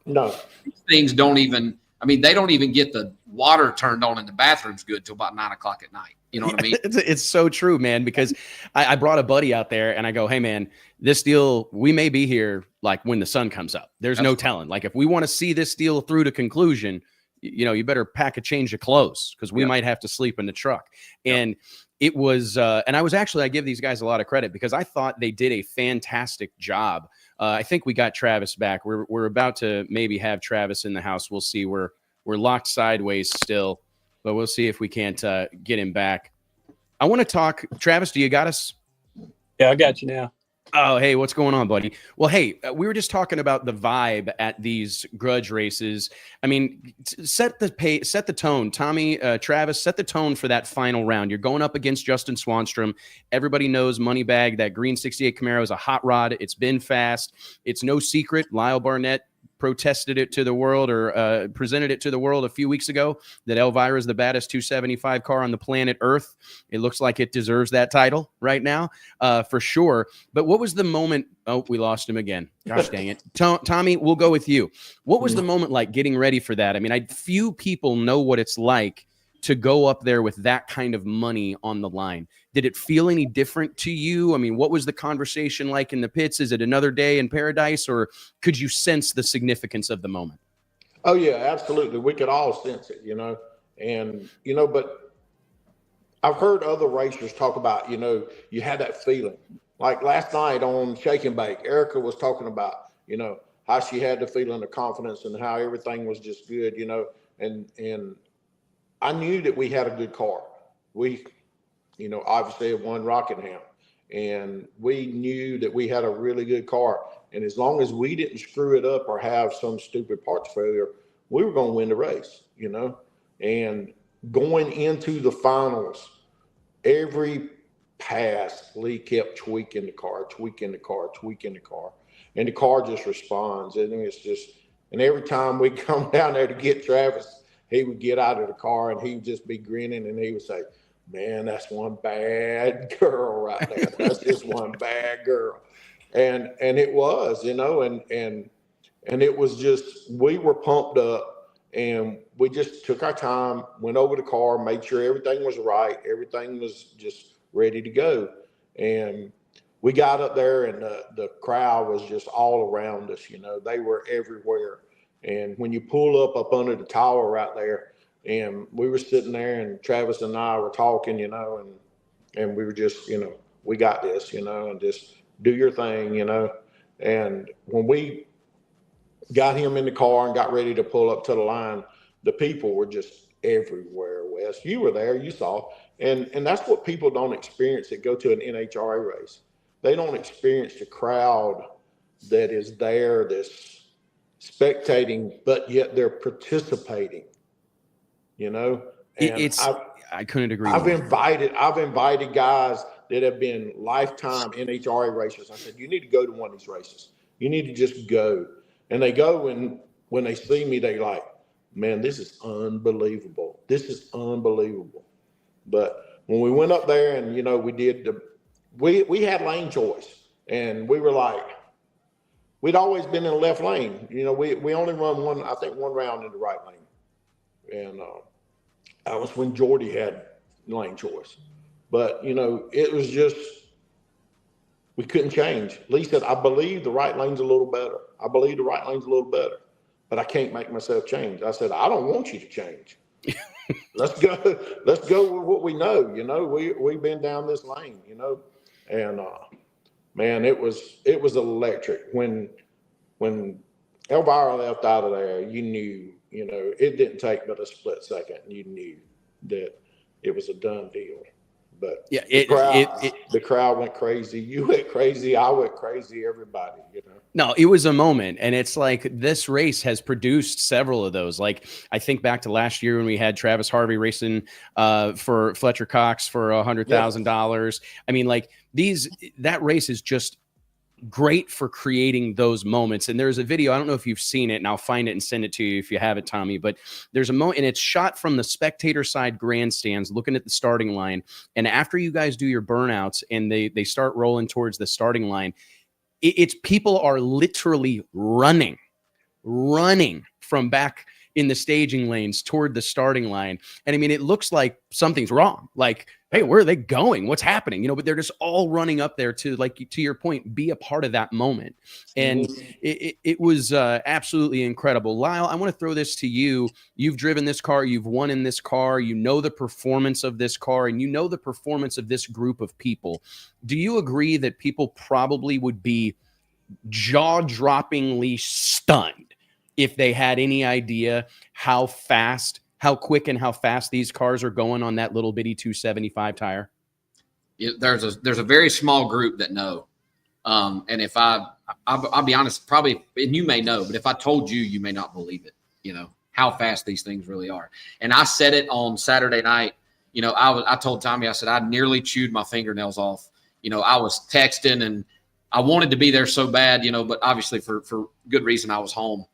D: These things don't even, they don't even get the water turned on in the bathrooms good till about 9:00 at night. You know what I mean?
A: It's so true, man, because I brought a buddy out there and I go, hey man, this deal, we may be here like when the sun comes up. There's no telling. Like if we want to see this deal through to conclusion, you better pack a change of clothes because we might have to sleep in the truck. And it was, and I give these guys a lot of credit because I thought they did a fantastic job. I think we got Travis back. We're about to maybe have Travis in the house. We'll see. We're locked sideways still, but we'll see if we can't get him back. I want to talk. Travis, do you got us?
F: Yeah, I got you now.
A: Oh, hey, what's going on, buddy? Well, hey, we were just talking about the vibe at these grudge races. I mean, set the tone. Tommy, Travis, set the tone for that final round. You're going up against Justin Swanstrom. Everybody knows Moneybag, that green 68 Camaro is a hot rod. It's been fast. It's no secret. Lyle Barnett protested it to the world or presented it to the world a few weeks ago that Elvira is the baddest 275 car on the planet Earth. It looks like it deserves that title right now for sure. But what was the moment? Oh, we lost him again. Gosh dang it. Tommy, we'll go with you. What was the moment like getting ready for that? I mean, few people know what it's like to go up there with that kind of money on the line. Did it feel any different to you? I mean, what was the conversation like in the pits? Is it another day in paradise, or could you sense the significance of the moment?
E: Oh yeah, absolutely. We could all sense it, and, but I've heard other racers talk about, you had that feeling. Like last night on Shake and Bake, Erica was talking about, how she had the feeling of confidence and how everything was just good, and I knew that we had a good car. We, obviously had won Rockingham, and we knew that we had a really good car. And as long as we didn't screw it up or have some stupid parts failure, we were going to win the race, And going into the finals, every pass, Lee kept tweaking the car. And the car just responds. And it's just, and every time we come down there to get Travis, he would get out of the car and he would just be grinning and he would say, man, that's one bad girl right there. That's just one bad girl. And it was, and it was just, we were pumped up and we just took our time, went over the car, made sure everything was right. Everything was just ready to go. And we got up there and the crowd was just all around us. They were everywhere. And when you pull up under the tower right there, and we were sitting there, and Travis and I were talking, and we were just, we got this, and just do your thing, And when we got him in the car and got ready to pull up to the line, the people were just everywhere, Wes. You were there, you saw. And that's what people don't experience that go to an NHRA race. They don't experience the crowd that is there, that's spectating, but yet they're participating, you know? And
A: I couldn't agree
E: I've
A: more.
E: invited guys that have been lifetime NHRA racers. I said, you need to go to one of these races. You need to just go. And they go, and when they see me, they like, man, this is unbelievable. This is unbelievable. But when we went up there and, you know, we had lane choice, and we were like, we'd always been in the left lane. You know, we only run one round in the right lane. And that was when Jordy had lane choice. But, you know, it was just, we couldn't change. Lee said, I believe the right lane's a little better. I believe the right lane's a little better, but I can't make myself change. I said, I don't want you to change. Let's go with what we know. You know, we've been down this lane, you know, and man, it was electric. When Elvira left out of there, you knew, you know, it didn't take but a split second. You knew that it was a done deal. But
A: yeah,
E: the crowd went crazy. You went crazy. I went crazy. Everybody, you know.
A: No, it was a moment. And it's like this race has produced several of those. Like I think back to last year when we had Travis Harvey racing for Fletcher Cox for $100,000. I mean, like that race is just great for creating those moments. And there's a video, I don't know if you've seen it, and I'll find it and send it to you if you have it, Tommy, but there's a moment, and it's shot from the spectator side grandstands looking at the starting line. And after you guys do your burnouts and they start rolling towards the starting line, it's people are literally running from back in the staging lanes toward the starting line. And I mean, it looks like something's wrong. Like, hey, where are they going? What's happening? You know, but they're just all running up there to, like, to your point, be a part of that moment. And it was absolutely incredible. Lyle, I want to throw this to you. You've driven this car. You've won in this car. You know the performance of this car, and you know the performance of this group of people. Do you agree that people probably would be jaw-droppingly stunned if they had any idea how quick and how fast these cars are going on that little bitty 275 tire?
D: There's a very small group that know. And if I'll be honest, probably, and you may know, but if I told you, you may not believe it, you know, how fast these things really are. And I said it on Saturday night. You know, I told Tommy, I said, I nearly chewed my fingernails off. You know, I was texting and I wanted to be there so bad, you know, but obviously for good reason, I was home.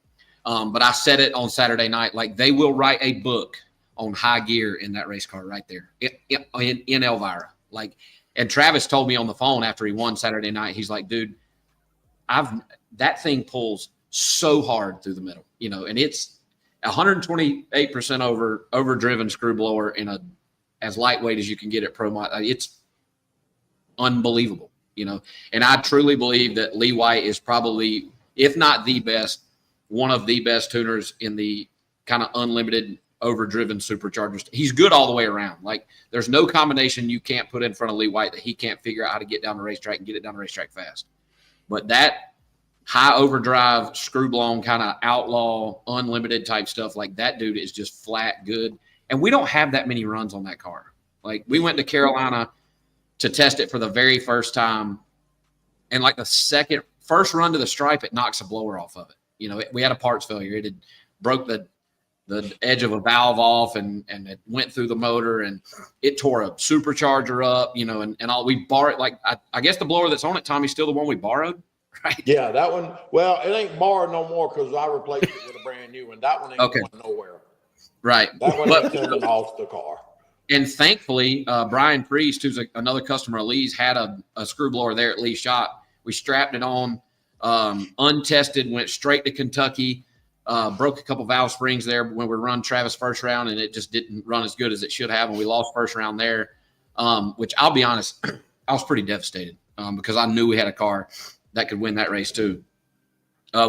D: But I said it on Saturday night, like they will write a book on high gear in that race car right there in Elvira. Like, and Travis told me on the phone after he won Saturday night, he's like, dude, that thing pulls so hard through the middle, you know, and it's 128% overdriven screw blower in as lightweight as you can get at Pro Mod. It's unbelievable, you know, and I truly believe that Lee White is probably, if not the best, one of the best tuners in the kind of unlimited overdriven superchargers. He's good all the way around. Like, there's no combination you can't put in front of Lee White that he can't figure out how to get down the racetrack and get it down the racetrack fast. But that high overdrive, screw blown kind of outlaw, unlimited type stuff, like that dude is just flat good. And we don't have that many runs on that car. Like, we went to Carolina to test it for the very first time. And like the first run to the stripe, it knocks a blower off of it. You know, we had a parts failure. It had broke the edge of a valve off and it went through the motor and it tore a supercharger up, you know, and all. We borrowed, like, I guess the blower that's on it, Tommy's still the one we borrowed, right?
E: Yeah, that one. Well, it ain't borrowed no more because I replaced it with a brand new one. That one ain't going nowhere.
D: Right.
E: That one ain't coming off the car.
D: And thankfully, Brian Priest, who's another customer of Lee's, had a screw blower there at Lee's shop. We strapped it on. Untested, went straight to Kentucky, broke a couple valve springs there when we run Travis first round, and it just didn't run as good as it should have, and we lost first round there, which I'll be honest, I was pretty devastated because I knew we had a car that could win that race too.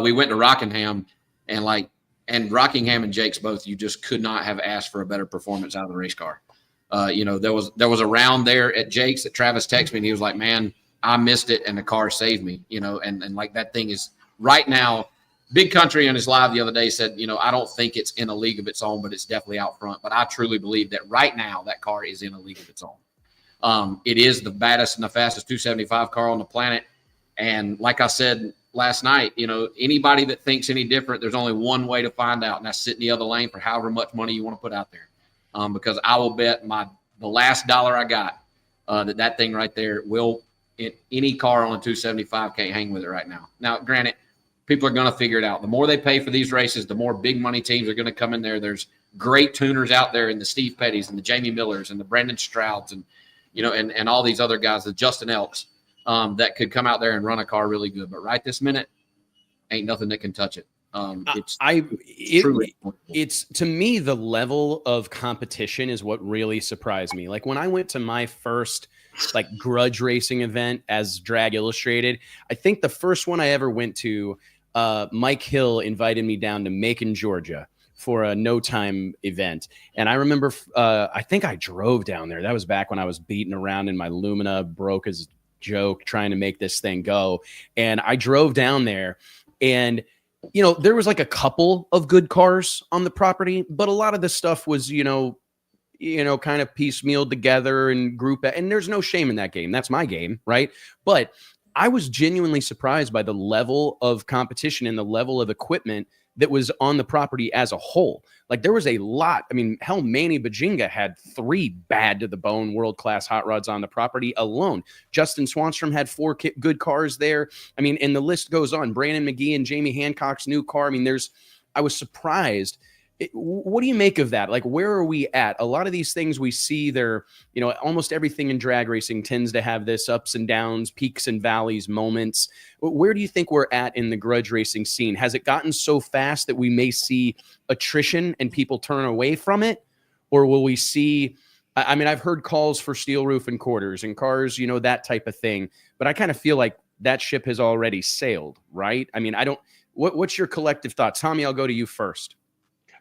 D: We went to Rockingham, and Rockingham and Jake's both, you just could not have asked for a better performance out of the race car. You know, there was a round there at Jake's that Travis texted me, and he was like, man, I missed it and the car saved me, you know, and like that thing is right now. Big Country on his live the other day said, you know, I don't think it's in a league of its own, but it's definitely out front. But I truly believe that right now that car is in a league of its own. It is the baddest and the fastest 275 car on the planet. And like I said last night, you know, anybody that thinks any different, there's only one way to find out, and that's sit in the other lane for however much money you want to put out there. Because I will bet the last dollar I got that thing right there will, in any car on a 275 can't hang with it right now. Now, granted, people are going to figure it out. The more they pay for these races, the more big money teams are going to come in there. There's great tuners out there in the Steve Pettys and the Jamie Millers and the Brendan Strouds and, you know, and all these other guys, the Justin Elks, that could come out there and run a car really good. But right this minute, ain't nothing that can touch it.
A: It's to me, the level of competition is what really surprised me. Like when I went to my first like grudge racing event as Drag Illustrated, I think the first one I ever went to, Mike Hill invited me down to Macon, Georgia for a no time event. And I remember, I think I drove down there. That was back when I was beating around in my Lumina, broke as joke, trying to make this thing go. And I drove down there, and, you know, there was like a couple of good cars on the property, but a lot of the stuff was, you know, kind of piecemealed together and group. And there's no shame in that game. That's my game, right? But I was genuinely surprised by the level of competition and the level of equipment that was on the property as a whole. Like there was a lot. I mean, hell, Manny Bajinga had 3 bad to the bone world-class hot rods on the property alone. Justin Swanstrom had 4 good cars there. I mean, and the list goes on. Brandon McGee and Jamie Hancock's new car. I mean, I was surprised. What do you make of that? Like, where are we at? A lot of these things we see there, you know, almost everything in drag racing tends to have this ups and downs, peaks and valleys moments. Where do you think we're at in the grudge racing scene? Has it gotten so fast that we may see attrition and people turn away from it? Or will we see, I mean, I've heard calls for steel roof and quarters and cars, you know, that type of thing. But I kind of feel like that ship has already sailed, right? I mean, what's your collective thoughts? Tommy, I'll go to you first.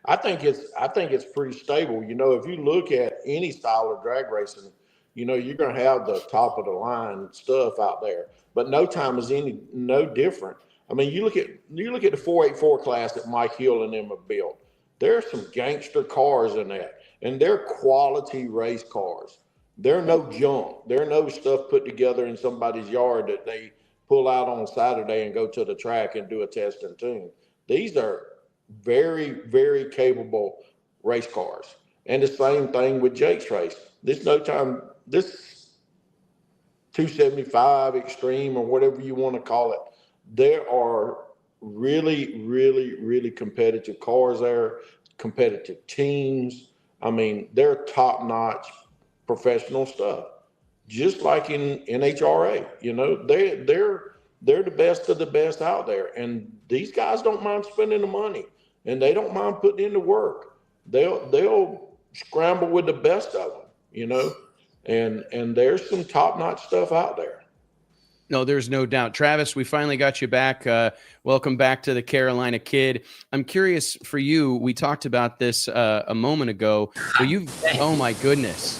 E: I think it's pretty stable. You know, if you look at any style of drag racing, you know, you're going to have the top of the line stuff out there, but no time is no different. I mean, you look at the 484 class that Mike Hill and them have built. There are some gangster cars in that, and they're quality race cars. They're no junk. They're no stuff put together in somebody's yard that they pull out on Saturday and go to the track and do a test and tune. These are very, very capable race cars. And the same thing with Jake's race. This 275 Extreme or whatever you want to call it, there are really, really, really competitive cars there, competitive teams. I mean, they're top-notch professional stuff. Just like in NHRA, you know, they're the best of the best out there. And these guys don't mind spending the money. And they don't mind putting in the work. They'll scramble with the best of them, you know. And there's some top-notch stuff out there.
A: No, there's no doubt. Travis, we finally got you back. Welcome back to the Carolina Kid. I'm curious for you. We talked about this a moment ago. But oh my goodness,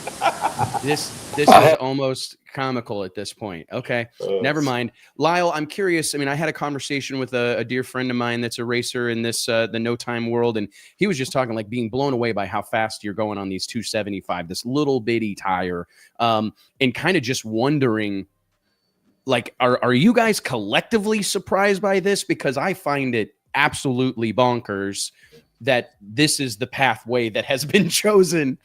A: this is almost comical at this point. Okay, never mind. Lyle, I'm curious. I mean, I had a conversation with a dear friend of mine that's a racer in this the no time world, and he was just talking like being blown away by how fast you're going on these 275, this little bitty tire, and kind of just wondering. Like, are you guys collectively surprised by this? Because I find it absolutely bonkers that this is the pathway that has been chosen.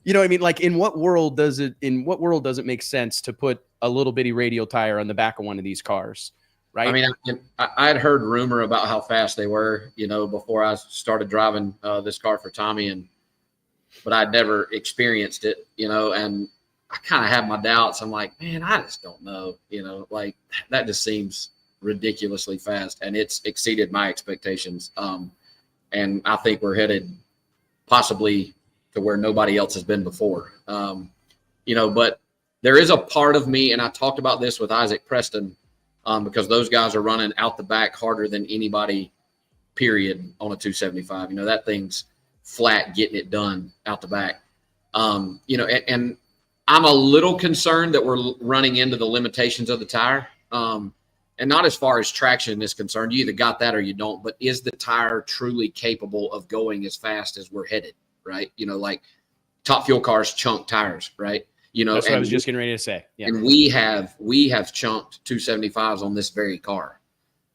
A: You know what I mean? Like, in what world does it make sense to put a little bitty radial tire on the back of one of these cars? Right.
D: I mean, I'd heard rumor about how fast they were, you know, before I started driving this car for Tommy, but I'd never experienced it, you know, and I kind of have my doubts. I'm like, man, I just don't know, you know, like that just seems ridiculously fast, and it's exceeded my expectations. And I think we're headed possibly to where nobody else has been before. You know, but there is a part of me, and I talked about this with Isaac Preston, because those guys are running out the back harder than anybody, period, on a 275. You know, that thing's flat getting it done out the back. You know, and I'm a little concerned that we're running into the limitations of the tire. And not as far as traction is concerned. You either got that or you don't. But is the tire truly capable of going as fast as we're headed, right? You know, like top fuel cars chunk tires, right? You know,
A: that's what I was just getting ready to say. Yeah.
D: And we have chunked 275s on this very car.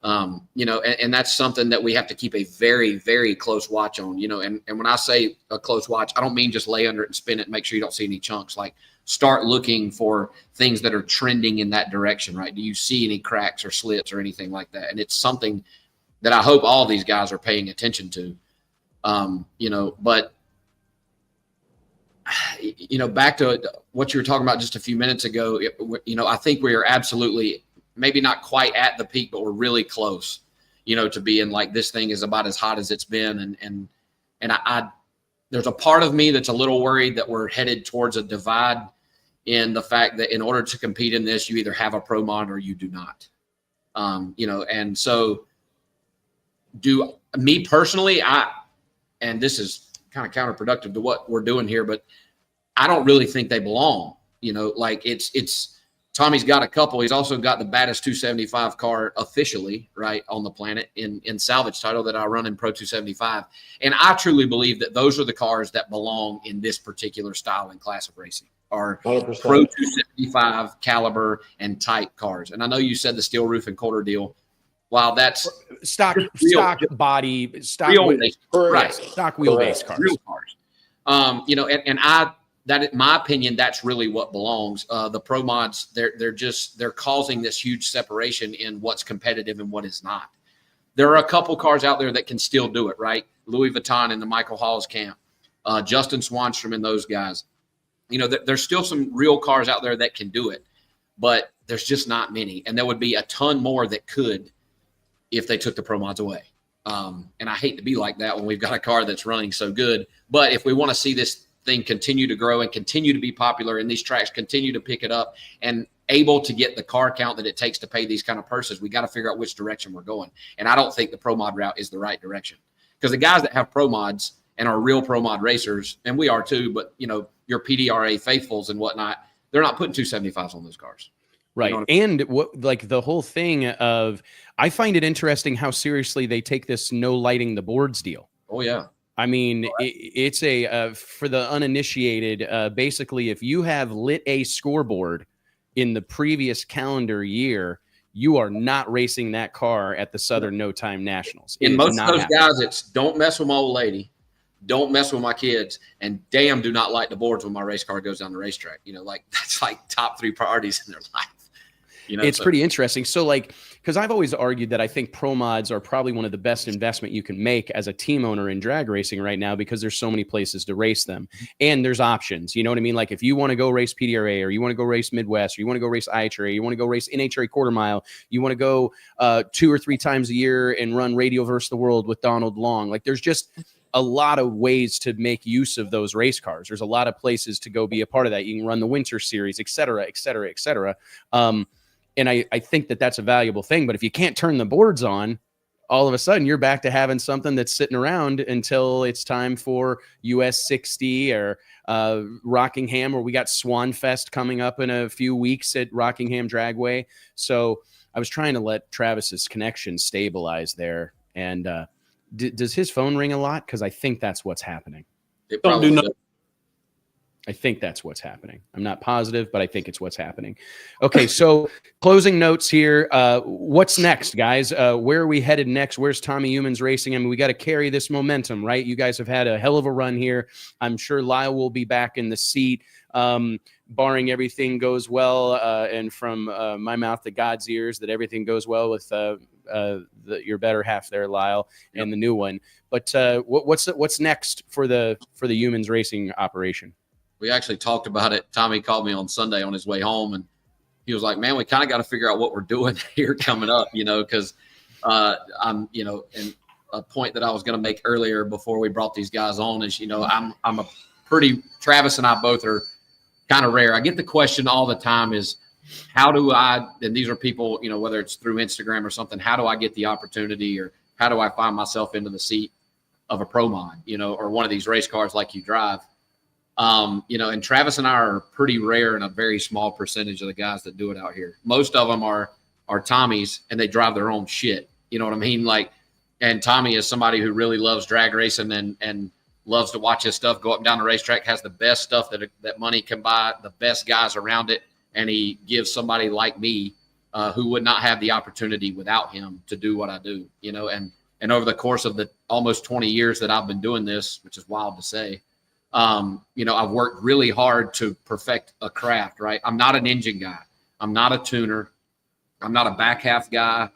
D: You know, and that's something that we have to keep a very, very close watch on, you know, and when I say a close watch, I don't mean just lay under it and spin it and make sure you don't see any chunks. Like, start looking for things that are trending in that direction, right? Do you see any cracks or slits or anything like that? And it's something that I hope all these guys are paying attention to, you know, but, you know, back to what you were talking about just a few minutes ago, you know, I think we are absolutely maybe not quite at the peak, but we're really close, you know, to being like, this thing is about as hot as it's been. And I there's a part of me that's a little worried that we're headed towards a divide in the fact that in order to compete in this, you either have a pro mod or you do not. You know, and so me personally, and this is kind of counterproductive to what we're doing here, but I don't really think they belong. You know, like it's Tommy's got a couple. He's also got the baddest 275 car officially, right, on the planet in salvage title that I run in Pro 275. And I truly believe that those are the cars that belong in this particular style and class of racing, are
E: 100%.
D: Pro 275 caliber and type cars. And I know you said the steel roof and quarter deal. While that's
A: stock body, stock wheelbase cars.
D: Real cars. You know, and that, in my opinion, that's really what belongs. The pro mods, they're causing this huge separation in what's competitive and what is not. There are a couple cars out there that can still do it, right? Louis Vuitton in the Michael Hall's camp, Justin Swanstrom and those guys. You know, there's still some real cars out there that can do it, but there's just not many. And there would be a ton more that could if they took the pro mods away. And I hate to be like that when we've got a car that's running so good. But if we want to see this thing continue to grow and continue to be popular and these tracks continue to pick it up and able to get the car count that it takes to pay these kind of purses, we got to figure out which direction we're going. And I don't think the pro mod route is the right direction, because the guys that have pro mods and are real pro mod racers, and we are too, but you know, your PDRA faithfuls and whatnot, they're not putting 275s on those cars.
A: Right.
D: You know what I mean?
A: And what, like the whole thing of, I find it interesting how seriously they take this no lighting the boards deal.
D: Oh yeah.
A: I mean, it's a for the uninitiated, basically, if you have lit a scoreboard in the previous calendar year, you are not racing that car at the Southern No Time Nationals.
D: In most of those guys, it's don't mess with my old lady, don't mess with my kids, and damn, do not light the boards when my race car goes down the racetrack. You know, like that's like top 3 priorities in their life. You know,
A: it's pretty interesting. So like, because I've always argued that I think pro mods are probably one of the best investment you can make as a team owner in drag racing right now, because there's so many places to race them and there's options. You know what I mean? Like if you want to go race PDRA, or you want to go race Midwest, or you want to go race IHRA, you want to go race NHRA quarter mile, you want to go 2 or 3 times a year and run Radio versus the World with Donald Long. Like there's just a lot of ways to make use of those race cars. There's a lot of places to go be a part of that. You can run the winter series, et cetera, et cetera, et cetera. And I think that that's a valuable thing. But if you can't turn the boards on, all of a sudden you're back to having something that's sitting around until it's time for US 60 or Rockingham, or we got Swan Fest coming up in a few weeks at Rockingham Dragway. So I was trying to let Travis's connection stabilize there. And does his phone ring a lot? Because I think that's what's happening.
D: It probably does.
A: I think that's what's happening. I'm not positive, but I think it's what's happening. Okay, so closing notes here. What's next, guys? Where are we headed next? Where's Tommy Youmans racing? I mean, we got to carry this momentum, right? You guys have had a hell of a run here. I'm sure Lyle will be back in the seat, barring everything goes well, and from my mouth to God's ears, that everything goes well with your better half there, Lyle, and the new one. But what's next for the Youmans racing operation?
D: We actually talked about it. Tommy called me on Sunday on his way home, and he was like, man, we kind of got to figure out what we're doing here coming up, you know, because I'm, you know, and a point that I was going to make earlier before we brought these guys on is, you know, I'm a pretty, Travis and I both are kind of rare. I get the question all the time is, how do I, and these are people, you know, whether it's through Instagram or something, how do I get the opportunity, or how do I find myself into the seat of a pro mod, you know, or one of these race cars like you drive? And Travis and I are pretty rare and a very small percentage of the guys that do it out here. Most of them are Tommies, and they drive their own shit. You know what I mean? Like, and Tommy is somebody who really loves drag racing and loves to watch his stuff go up and down the racetrack, has the best stuff that money can buy, the best guys around it. And he gives somebody like me who would not have the opportunity without him to do what I do, and over the course of the almost 20 years that I've been doing this, which is wild to say, I've worked really hard to perfect a craft, right? I'm not an engine guy. I'm not a tuner. I'm not a back half guy.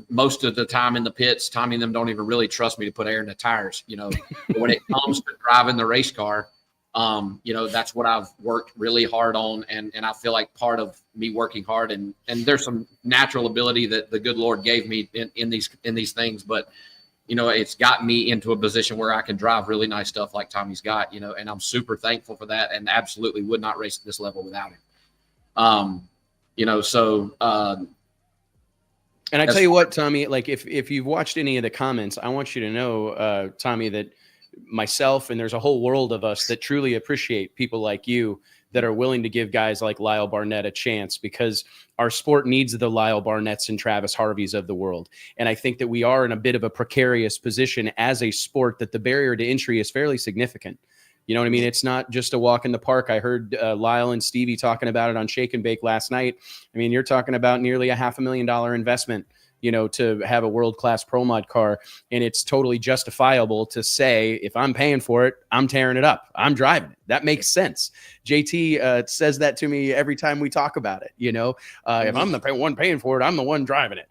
D: Most of the time in the pits, Tommy and them don't even really trust me to put air in the tires, But when it comes to driving the race car, that's what I've worked really hard on. And I feel like part of me working hard and there's some natural ability that the good Lord gave me in these things, but it's gotten me into a position where I can drive really nice stuff like Tommy's got, and I'm super thankful for that and absolutely would not race at this level without him.
A: And I tell you what, Tommy, like if you've watched any of the comments, I want you to know, Tommy, that myself and there's a whole world of us that truly appreciate people like you that are willing to give guys like Lyle Barnett a chance, because our sport needs the Lyle Barnetts and Travis Harveys of the world. And I think that we are in a bit of a precarious position as a sport that the barrier to entry is fairly significant. You know what I mean? It's not just a walk in the park. I heard Lyle and Stevie talking about it on Shake and Bake last night. I mean, you're talking about nearly a $500,000 investment, to have a world-class Pro Mod car. And it's totally justifiable to say, if I'm paying for it, I'm tearing it up. I'm driving it. That makes sense. JT says that to me every time we talk about it. If I'm the one paying for it, I'm the one driving it.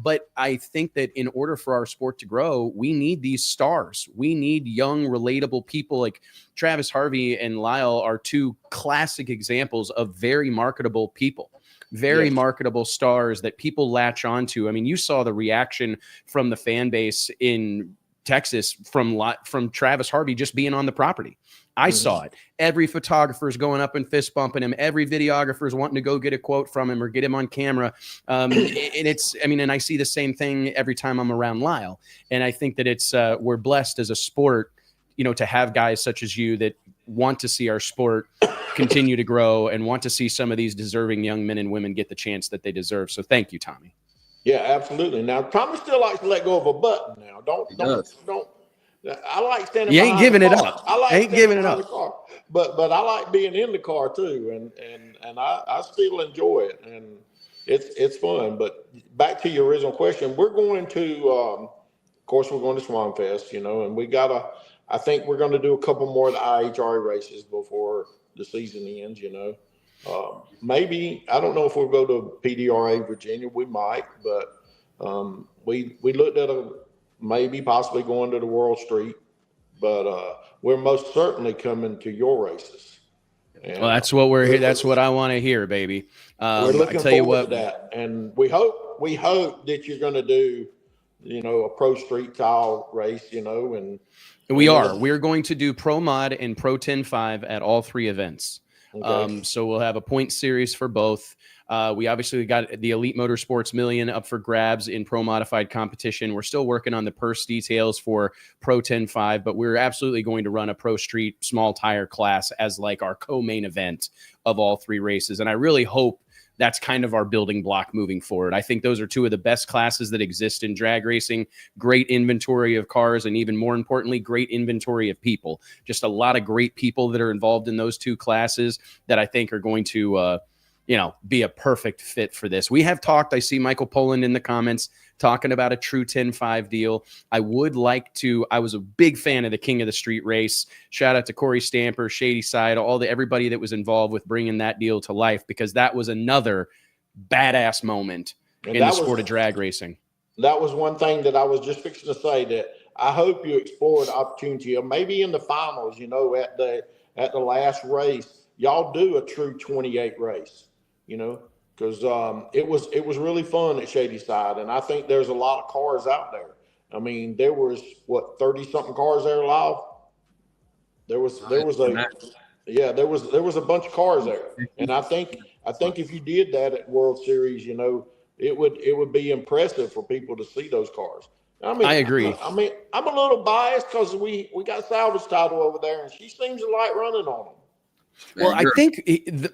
A: But I think that in order for our sport to grow, we need these stars. We need young, relatable people like Travis Harvey and Lyle are two classic examples of very marketable people, very marketable stars that people latch onto. I mean, you saw the reaction from the fan base in Texas from Travis Harvey just being on the property. I saw it. Every photographer's going up and fist bumping him. Every videographer's wanting to go get a quote from him or get him on camera. And I see the same thing every time I'm around Lyle. And I think that we're blessed as a sport, to have guys such as you that want to see our sport continue to grow and want to see some of these deserving young men and women get the chance that they deserve. So thank you, Tommy.
E: Yeah, absolutely. Now, Tommy still likes to let go of a button now. Don't. I like standing.
A: You ain't giving it up.
E: I like
A: ain't giving it up.
E: The car. But I like being in the car too, and I still enjoy it, and it's fun. But back to your original question, we're going to, of course, we're going to Swan Fest, and I think we're going to do a couple more of the IHRA races before the season ends. Maybe I don't know if we'll go to PDRA Virginia. We might, but we looked at maybe possibly going to the World Street, but we're most certainly coming to your races. And,
A: well, that's what we're here. That's what I want to hear, baby.
E: We're looking forward to that, and we hope that you're going to do, a pro street tile race, and
A: we're going to do Pro Mod and Pro 10.5 at all three events. Okay. So we'll have a point series for both. We obviously got the Elite Motorsports Million up for grabs in pro modified competition. We're still working on the purse details for Pro 10.5, but we're absolutely going to run a Pro Street small tire class as like our co-main event of all three races. And I really hope that's kind of our building block moving forward. I think those are two of the best classes that exist in drag racing. Great inventory of cars, and even more importantly, great inventory of people. Just a lot of great people that are involved in those two classes that I think are going to be a perfect fit for this. We have talked, I see Michael Poland in the comments talking about a true 10.5 deal. I was a big fan of the King of the Street race. Shout out to Corey Stamper, Shady Side, everybody that was involved with bringing that deal to life, because that was another badass moment in the sport of drag racing.
E: That was one thing that I was just fixing to say, that I hope you explore the opportunity of maybe in the finals, at the last race, y'all do a true 28 race. Because it was really fun at Shady Side, and I think there's a lot of cars out there. I mean, there was 30-something cars there live. There was a bunch of cars there, and I think if you did that at World Series, it would be impressive for people to see those cars.
A: I agree.
E: I mean, I'm a little biased because we got salvage title over there, and she seems to like running on them.
A: Well, I think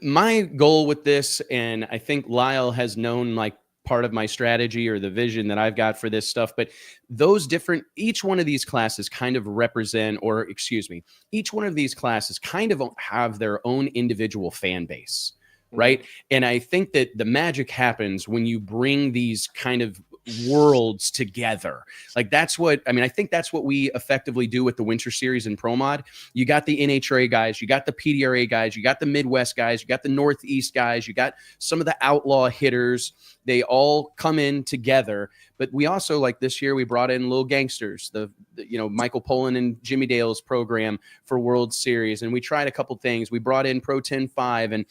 A: my goal with this, and I think Lyle has known like part of my strategy or the vision that I've got for this stuff, but each one of these classes kind of represent, or excuse me, each one of these classes kind of have their own individual fan base, right? And I think that the magic happens when you bring these kind of worlds together. Like that's what, I mean, I think that's what we effectively do with the Winter Series and Pro Mod. You got the NHRA guys, you got the PDRA guys, you got the Midwest guys, you got the Northeast guys, you got some of the outlaw hitters. They all come in together. But we also, like this year, we brought in Little Gangsters, the Michael Pollan and Jimmy Dale's program for World Series. And we tried a couple things. We brought in Pro 10.5, and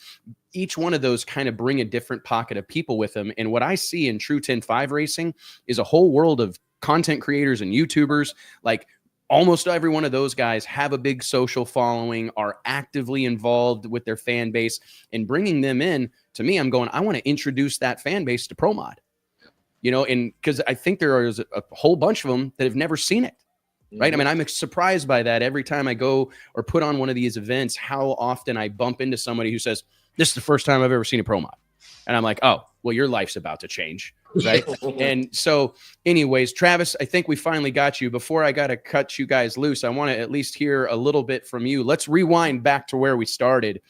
A: each one of those kind of bring a different pocket of people with them. And what I see in true 10.5 racing is a whole world of content creators and YouTubers. Like almost every one of those guys have a big social following, are actively involved with their fan base, and bringing them in, to me, I'm going, I want to introduce that fan base to Pro Mod, and because I think there is a whole bunch of them that have never seen it. Right. I mean, I'm surprised by that every time I go or put on one of these events, how often I bump into somebody who says, this is the first time I've ever seen a Pro Mod. And I'm like, oh, well, your life's about to change. Right. And so anyways, Travis, I think we finally got you. Before I got to cut you guys loose, I want to at least hear a little bit from you. Let's rewind back to where we started.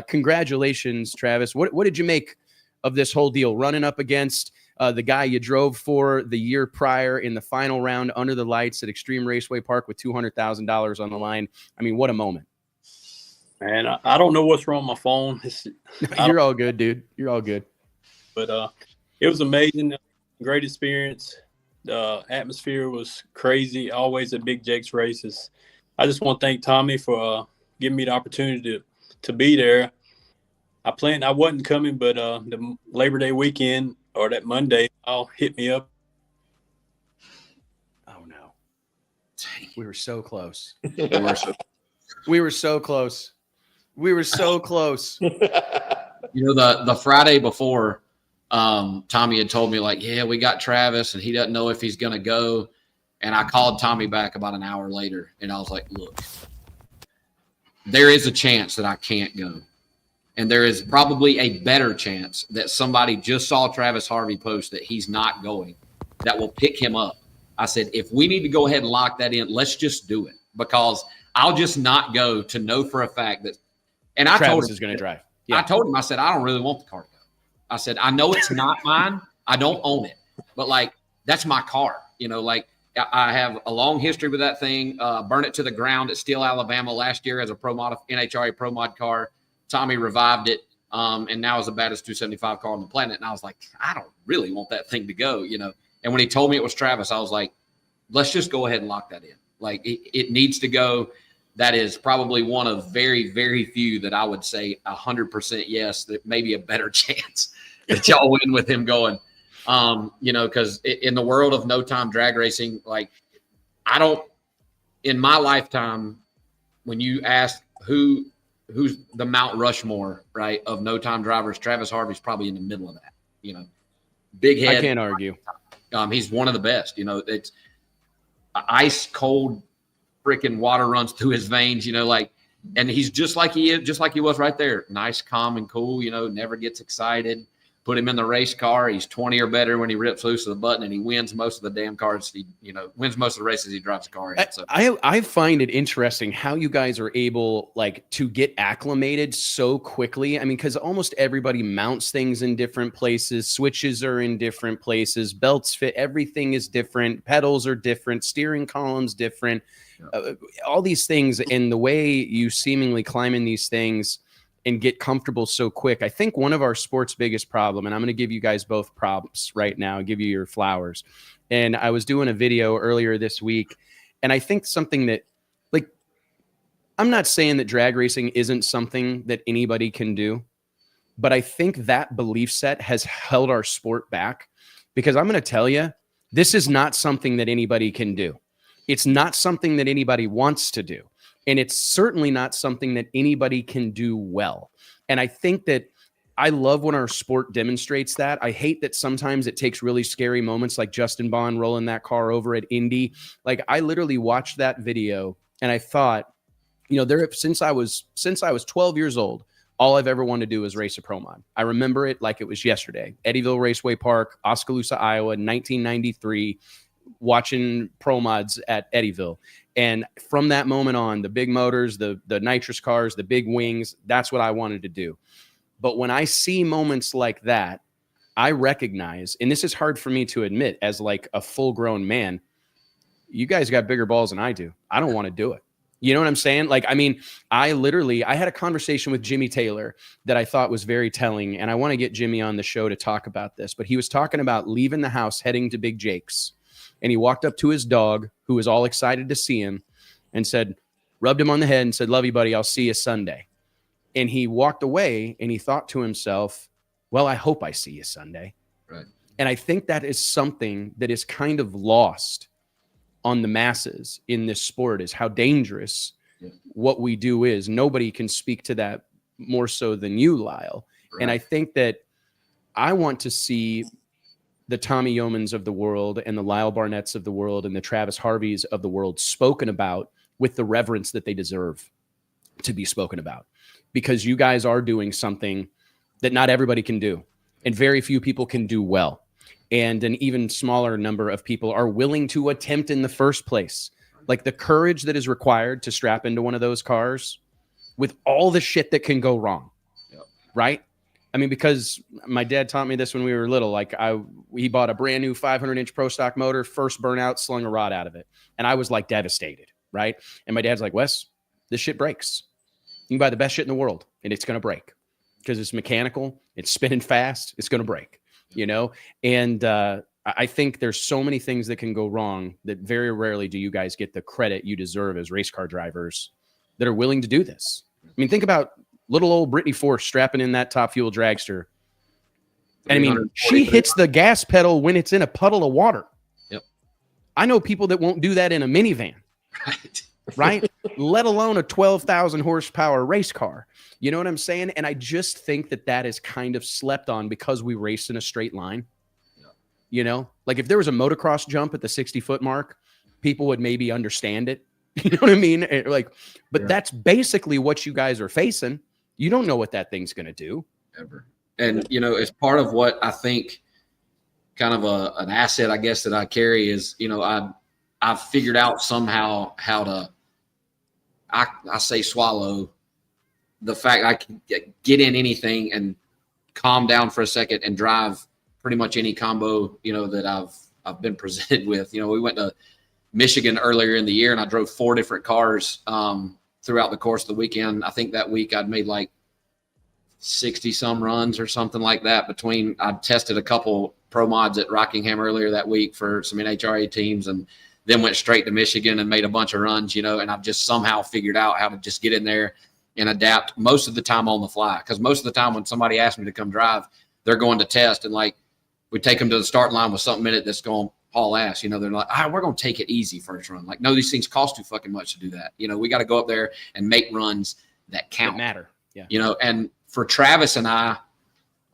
A: Congratulations, Travis. What did you make of this whole deal? Running up against the guy you drove for the year prior in the final round under the lights at Extreme Raceway Park with $200,000 on the line. I mean, what a moment.
F: Man, I don't know what's wrong with my phone.
A: You're all good, dude. You're all good.
F: But it was amazing. Great experience. The atmosphere was crazy. Always at Big Jake's races. I just want to thank Tommy for giving me the opportunity to be there. I wasn't coming, but the Labor Day weekend or that Monday, I'll hit me up.
A: Oh, no. We were so close. We were so close. We were so close.
D: The Friday before, Tommy had told me, like, yeah, we got Travis, and he doesn't know if he's going to go. And I called Tommy back about an hour later, and I was like, look, there is a chance that I can't go. And there is probably a better chance that somebody just saw Travis Harvey post that he's not going, that will pick him up. I said, if we need to go ahead and lock that in, let's just do it, because I'll just not go to know for a fact that. And I
A: Travis
D: told him,
A: is going to drive. Yeah.
D: I told him, I said, I don't really want the car to go. I said, I know it's not mine. I don't own it, but like, that's my car. I have a long history with that thing. Burn it to the ground at Steele, Alabama last year as a Pro Mod, NHRA Pro Mod car. Tommy revived it, and now is the baddest 275 car on the planet. And I was like, I don't really want that thing to go, And when he told me it was Travis, I was like, let's just go ahead and lock that in. Like, it needs to go. That is probably one of very, very few that I would say 100% yes, that maybe a better chance that y'all win with him going. Because in the world of no-time drag racing, like, in my lifetime, when you ask who's the Mount Rushmore, right, of no-time drivers, Travis Harvey's probably in the middle of that, big head.
A: I can't argue.
D: He's one of the best, it's ice cold freaking water runs through his veins, and he's just like he was right there. Nice, calm and cool, never gets excited. Put him in the race car. He's 20 or better when he rips loose of the button, and he wins most of the damn cars. Wins most of the races he drives the car in. So
A: I find it interesting how you guys are able to get acclimated so quickly. I mean, because almost everybody mounts things in different places. Switches are in different places. Belts fit. Everything is different. Pedals are different. Steering columns different. All these things, and the way you seemingly climb in these things and get comfortable so quick. I think one of our sport's biggest problem, and I'm going to give you guys both props right now, give you your flowers. And I was doing a video earlier this week, and I think something that, I'm not saying that drag racing isn't something that anybody can do, but I think that belief set has held our sport back, because I'm going to tell you, this is not something that anybody can do. It's not something that anybody wants to do. And it's certainly not something that anybody can do well. And I think that I love when our sport demonstrates that. I hate that sometimes it takes really scary moments like Justin Bond rolling that car over at Indy. Like, I literally watched that video and I thought, since I was 12 years old, all I've ever wanted to do is race a pro mod. I remember it like it was yesterday. Eddyville Raceway Park, Oskaloosa, Iowa, 1993, watching pro mods at Eddyville. And from that moment on, the big motors, the nitrous cars, the big wings, that's what I wanted to do. But when I see moments like that, I recognize, and this is hard for me to admit as like a full grown man, you guys got bigger balls than I do. I don't want to do it. You know what I'm saying? Like, I mean, I had a conversation with Jimmy Taylor that I thought was very telling. And I want to get Jimmy on the show to talk about this, but he was talking about leaving the house, heading to Big Jake's. And he walked up to his dog, who was all excited to see him, and rubbed him on the head and said, "Love you, buddy. I'll see you Sunday." And he walked away and he thought to himself, well, I hope I see you Sunday.
D: Right.
A: And I think that is something that is kind of lost on the masses in this sport, is how dangerous what we do is. Nobody can speak to that more so than you, Lyle. Right. And I think that I want to see the Tommy Youmans of the world and the Lyle Barnetts of the world and the Travis Harveys of the world spoken about with the reverence that they deserve to be spoken about, because you guys are doing something that not everybody can do and very few people can do well. And an even smaller number of people are willing to attempt in the first place. Like, the courage that is required to strap into one of those cars with all the shit that can go wrong.
D: Yep.
A: Right? I mean, because my dad taught me this when we were little. Like, he bought a brand new 500-inch pro stock motor, first burnout, slung a rod out of it. And I was like devastated. Right? And my dad's like, "Wes, this shit breaks. You can buy the best shit in the world and it's going to break because it's mechanical. It's spinning fast. It's going to break." And I think there's so many things that can go wrong that very rarely do you guys get the credit you deserve as race car drivers that are willing to do this. I mean, think about little old Brittany Force strapping in that Top Fuel dragster. And I mean, she hits the gas pedal when it's in a puddle of water.
D: Yep.
A: I know people that won't do that in a minivan. Right? Let alone a 12,000 horsepower race car. You know what I'm saying? And I just think that is kind of slept on because we race in a straight line. Yeah. Like, if there was a motocross jump at the 60-foot mark, people would maybe understand it. You know what I mean? But that's basically what you guys are facing. You don't know what that thing's going to do.
D: Ever. And, as part of what I think kind of an asset, I guess, that I carry is, I've figured out somehow how to, I say, swallow the fact I can get in anything and calm down for a second and drive pretty much any combo, that I've been presented with. We went to Michigan earlier in the year and I drove 4 different cars throughout the course of the weekend. I think that week I'd made like 60 some runs or something like that. I tested a couple pro mods at Rockingham earlier that week for some NHRA teams, and then went straight to Michigan and made a bunch of runs, and I've just somehow figured out how to just get in there and adapt most of the time on the fly. Because most of the time when somebody asks me to come drive, they're going to test, and like, we take them to the start line with something in it that's going to haul ass. They're like, we're going to take it easy first run. Like, no, these things cost too fucking much to do that. We got to go up there and make runs that count.
A: That matter. Yeah.
D: And for Travis and I,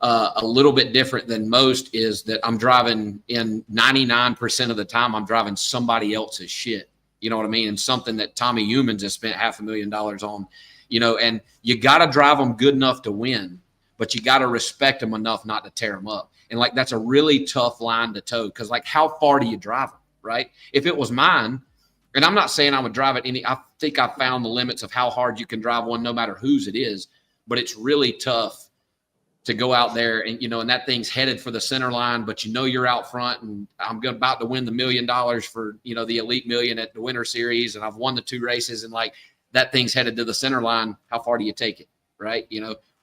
D: a little bit different than most is that I'm driving in 99% of the time, I'm driving somebody else's shit. You know what I mean? And something that Tommy Youmans has spent $500,000 on, and you got to drive them good enough to win, but you got to respect them enough not to tear them up. And like, that's a really tough line to toe. Cause like, how far do you drive them? Right. If it was mine, and I'm not saying I would drive it I think I found the limits of how hard you can drive one, no matter whose it is, but it's really tough to go out there and, and that thing's headed for the center line, but you're out front and I'm about to win the $1 million for, the Elite Million at the Winter Series. And I've won the 2 races, and like, that thing's headed to the center line. How far do you take it? Right.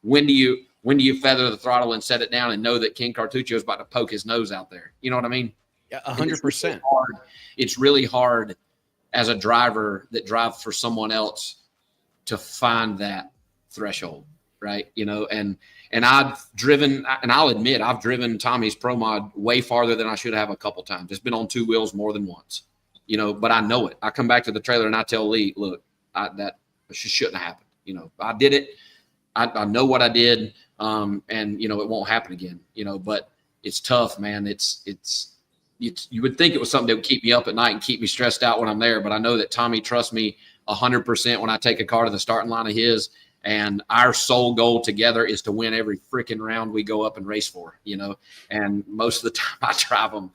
D: When do you feather the throttle and set it down and know that King Cartuccio is about to poke his nose out there? You know what I mean?
A: Yeah, 100%.
D: It's really hard as a driver that drives for someone else to find that threshold. Right. And I've driven, and I'll admit, I've driven Tommy's Pro Mod way farther than I should have a couple times. It's been on 2 wheels more than once, but I know it. I come back to the trailer and I tell Lee, look, that shouldn't have happened. I did it. I know what I did. and you know it won't happen again. You know, but it's tough, man. It's you would think it was something that would keep me up at night and keep me stressed out when I'm there, but I know that Tommy trusts me 100% when I take a car to the starting line of his. And our sole goal together is to win every freaking round we go up and race for, you know, and most of the time I drive them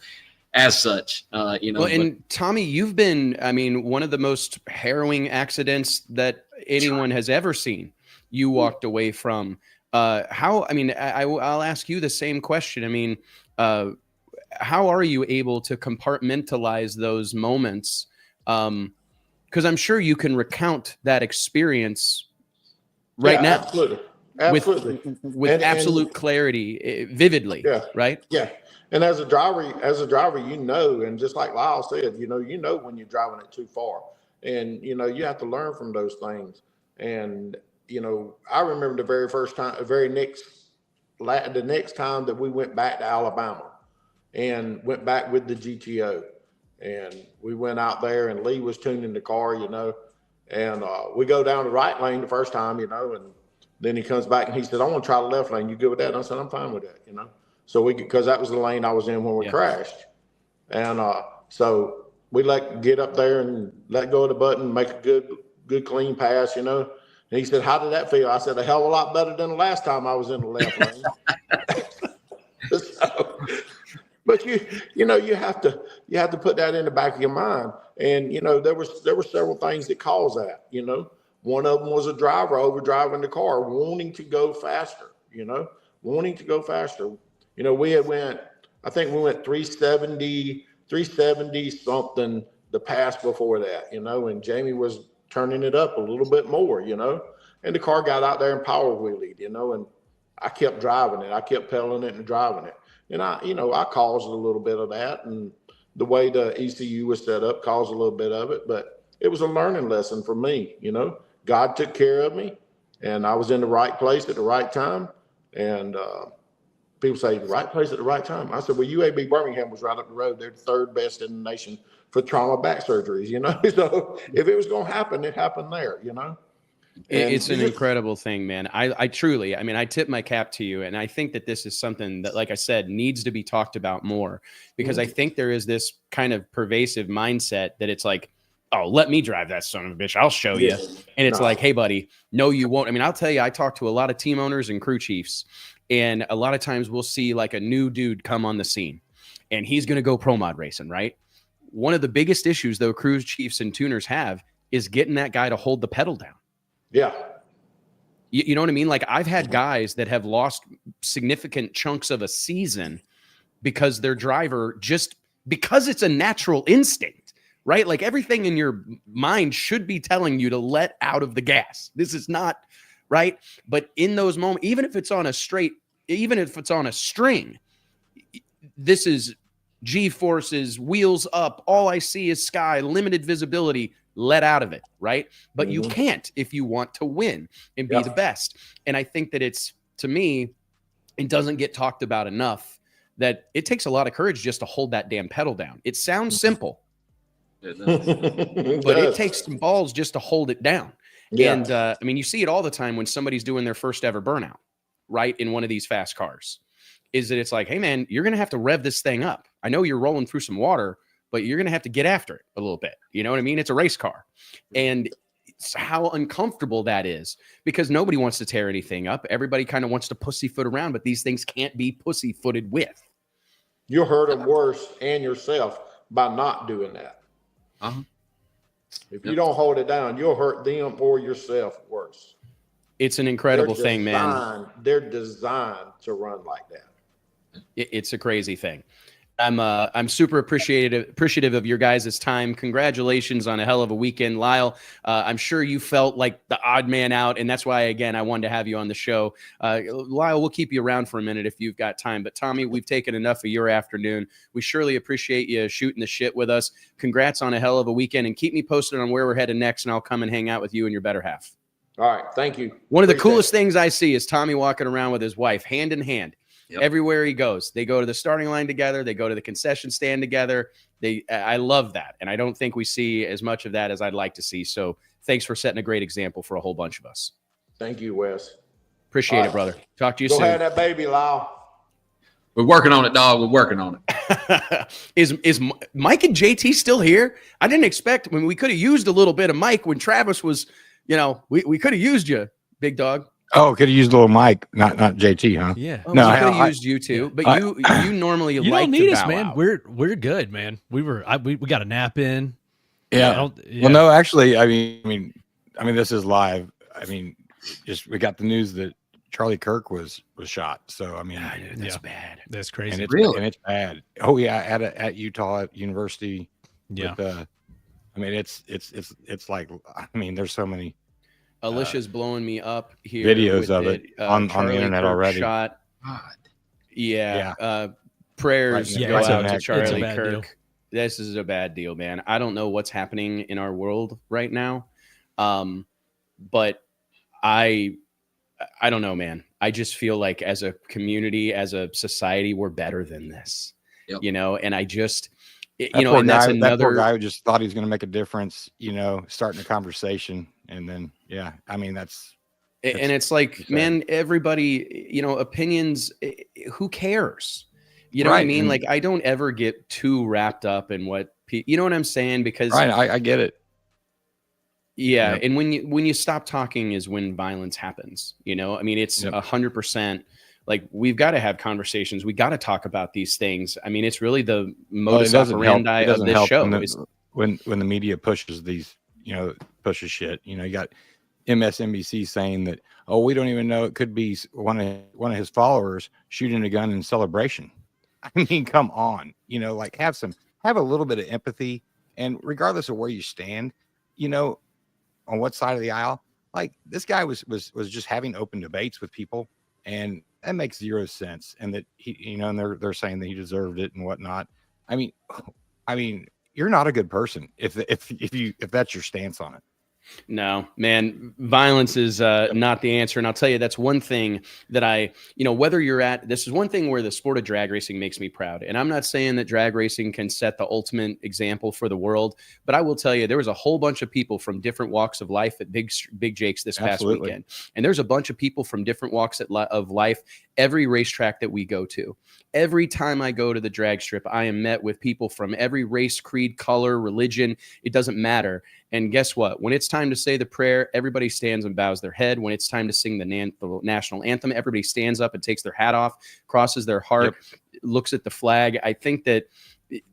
D: as such, you know.
A: Well, and Tommy, you've been, I mean, one of the most harrowing accidents that anyone has ever seen. You walked away from how, I mean, I'll ask you the same question. I mean, how are you able to compartmentalize those moments? Because I'm sure you can recount that experience right now.
E: Absolutely.
A: With absolute clarity, vividly.
E: Yeah.
A: Right.
E: Yeah. And as a driver, you know, and just like Lyle said, you know when you're driving it too far, and you know you have to learn from those things. And you know, I remember the next time that we went back to Alabama, and went back with the GTO, and we went out there, and Lee was tuning the car, you know, and we go down the right lane the first time, you know, and then he comes back and he said, "I want to try the left lane. You good with that?" And I said, "I'm fine with that," you know. So because that was the lane I was in when we crashed. And so we get up there and let go of the button, make a good clean pass, you know. And he said, "How did that feel?" I said, "A hell of a lot better than the last time I was in the left lane." So, but you know, you have to put that in the back of your mind. And, you know, there were several things that caused that, you know. One of them was a driver overdriving the car, wanting to go faster, you know, wanting to go faster. You know, I think we went 370 something the pass before that, you know, and Jamie was turning it up a little bit more, you know, and the car got out there and power wheelied, you know, and I kept driving it. I kept pedaling it and driving it. And I caused a little bit of that, and the way the ECU was set up caused a little bit of it, but it was a learning lesson for me, you know. God took care of me, and I was in the right place at the right time. And, people say, the right place at the right time. I said, well, UAB Birmingham was right up the road. They're the third best in the nation for trauma back surgeries, you know? So if it was going to happen, it happened there, you know? And
A: it's an incredible thing, man. I truly, I mean, I tip my cap to you. And I think that this is something that, like I said, needs to be talked about more, because I think there is this kind of pervasive mindset that it's like, oh, let me drive that son of a bitch. I'll show you. And it's like, hey, buddy, no, you won't. I mean, I'll tell you, I talk to a lot of team owners and crew chiefs. And a lot of times we'll see like a new dude come on the scene and he's going to go pro mod racing, right? One of the biggest issues, though, crew chiefs and tuners have is getting that guy to hold the pedal down.
E: Yeah.
A: You know what I mean? Like, I've had guys that have lost significant chunks of a season because their driver because it's a natural instinct, right? Like, everything in your mind should be telling you to let out of the gas. This is not right. But in those moments, even if it's on a string, this is G-forces, wheels up, all I see is sky, limited visibility, let out of it, right? But you can't if you want to win and be the best. And I think that to me, it doesn't get talked about enough that it takes a lot of courage just to hold that damn pedal down. It sounds simple, but it takes some balls just to hold it down. Yeah. And I mean, you see it all the time when somebody's doing their first ever burnout, right? In one of these fast cars, is that it's like, hey man, you're going to have to rev this thing up. I know you're rolling through some water, but you're going to have to get after it a little bit. You know what I mean? It's a race car. And it's how uncomfortable that is, because nobody wants to tear anything up. Everybody kind of wants to pussyfoot around, but these things can't be pussyfooted with.
E: You'll hurt them worse and yourself by not doing that. If you don't hold it down, you'll hurt them or yourself worse.
A: It's an incredible thing, man.
E: They're designed to run like that.
A: It's a crazy thing. I'm super appreciative of your guys' time. Congratulations on a hell of a weekend, Lyle. I'm sure you felt like the odd man out, and that's why, again, I wanted to have you on the show. Lyle, we'll keep you around for a minute if you've got time. But Tommy, we've taken enough of your afternoon. We surely appreciate you shooting the shit with us. Congrats on a hell of a weekend, and keep me posted on where we're headed next, and I'll come and hang out with you and your better half.
E: All right, thank you.
A: One of the coolest things I see is Tommy walking around with his wife, hand in hand. Yep. Everywhere he goes, they go to the starting line together. They go to the concession stand together. I love that. And I don't think we see as much of that as I'd like to see. So thanks for setting a great example for a whole bunch of us.
E: Thank you, Wes.
A: Appreciate it, brother. Talk to you
E: Go
A: soon.
E: have that baby, Lyle.
D: We're working on it, dog. We're working on it.
A: Is Mike and JT still here? I didn't expect. I mean, we could have used a little bit of Mike when Travis was. We could have used you, big dog.
C: Oh, could have used a little Mike, not JT, huh?
B: Yeah.
A: Oh,
C: No,
A: we could have
C: I-
A: used you too, but you normally
B: You
A: like
B: don't need
A: to
B: us,
A: bow
B: man.
A: out.
B: We're good, man. We got a nap in.
C: Yeah. Well, no, actually, I mean, this is live. I mean, we got the news that Charlie Kirk was shot. So I mean,
A: God, dude, that's bad.
B: That's crazy.
C: and it's
D: Really?
C: and it's bad. Oh yeah, at Utah University.
B: Yeah.
C: With, I mean, it's like, I mean, there's so many
A: Alicia's blowing me up here.
C: videos
A: with
C: of it on the
A: Charlie
C: internet
A: Kirk
C: already.
A: Shot.
D: God.
A: Yeah. Prayers
C: Right,
A: go
B: it's
A: out
B: a
A: to
B: bad
A: Charlie
B: deal.
A: Kirk. This is a bad deal, man. I don't know what's happening in our world right now. But I don't know, man. I just feel like as a community, as a society, we're better than this.
D: Yep.
A: And I just
C: That
A: and
C: poor
A: that's
C: guy, that poor
A: another
C: guy who just thought he was going to make a difference, starting a conversation, and then I mean
A: and it's like,
C: sad.
A: man, everybody, opinions, who cares? You know what I
C: Right,
A: mean?
C: and-
A: Like, I don't ever get too wrapped up in what you know what I'm saying? Because
C: right. I get it.
A: yeah,
C: Yep.
A: and when you stop talking is when violence happens. I mean, it's
C: Yep.
A: 100%. Like, we've got to have conversations. We got to talk about these things. I mean, it's really the
C: Well, it
A: modus
C: doesn't help.
A: operandi
C: It
A: of
C: doesn't
A: this
C: help
A: show.
C: when the media pushes these, pushes shit. You got MSNBC saying that, oh, we don't even know, it could be one of his followers shooting a gun in celebration. I mean, come on, like have a little bit of empathy, and regardless of where you stand, on what side of the aisle, like this guy was just having open debates with people, and that makes zero sense. And that he, and they're saying that he deserved it and whatnot. I mean, you're not a good person if that's your stance on it.
A: No, man, violence is not the answer. And I'll tell you, that's one thing that whether this is one thing where the sport of drag racing makes me proud. And I'm not saying that drag racing can set the ultimate example for the world, but I will tell you, there was a whole bunch of people from different walks of life at Big Jake's this past
C: Absolutely.
A: weekend. And there's a bunch of people from different walks of life, every racetrack that we go to. Every time I go to the drag strip, I am met with people from every race, creed, color, religion. It doesn't matter. And guess what? When it's time to say the prayer, everybody stands and bows their head. When it's time to sing the national anthem, everybody stands up and takes their hat off, crosses their heart, looks at the flag. I think that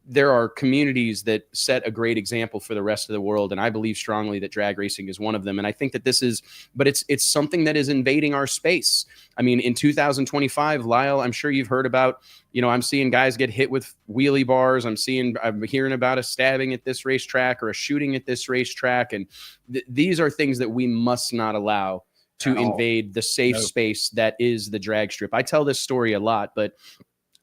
A: there are communities that set a great example for the rest of the world. And I believe strongly that drag racing is one of them. And I think that it's something that is invading our space. I mean, in 2025, Lyle, I'm sure you've heard about, I'm seeing guys get hit with wheelie bars. I'm hearing about a stabbing at this racetrack or a shooting at this racetrack. And these are things that we must not allow to invade the safe space that is the drag strip. I tell this story a lot, but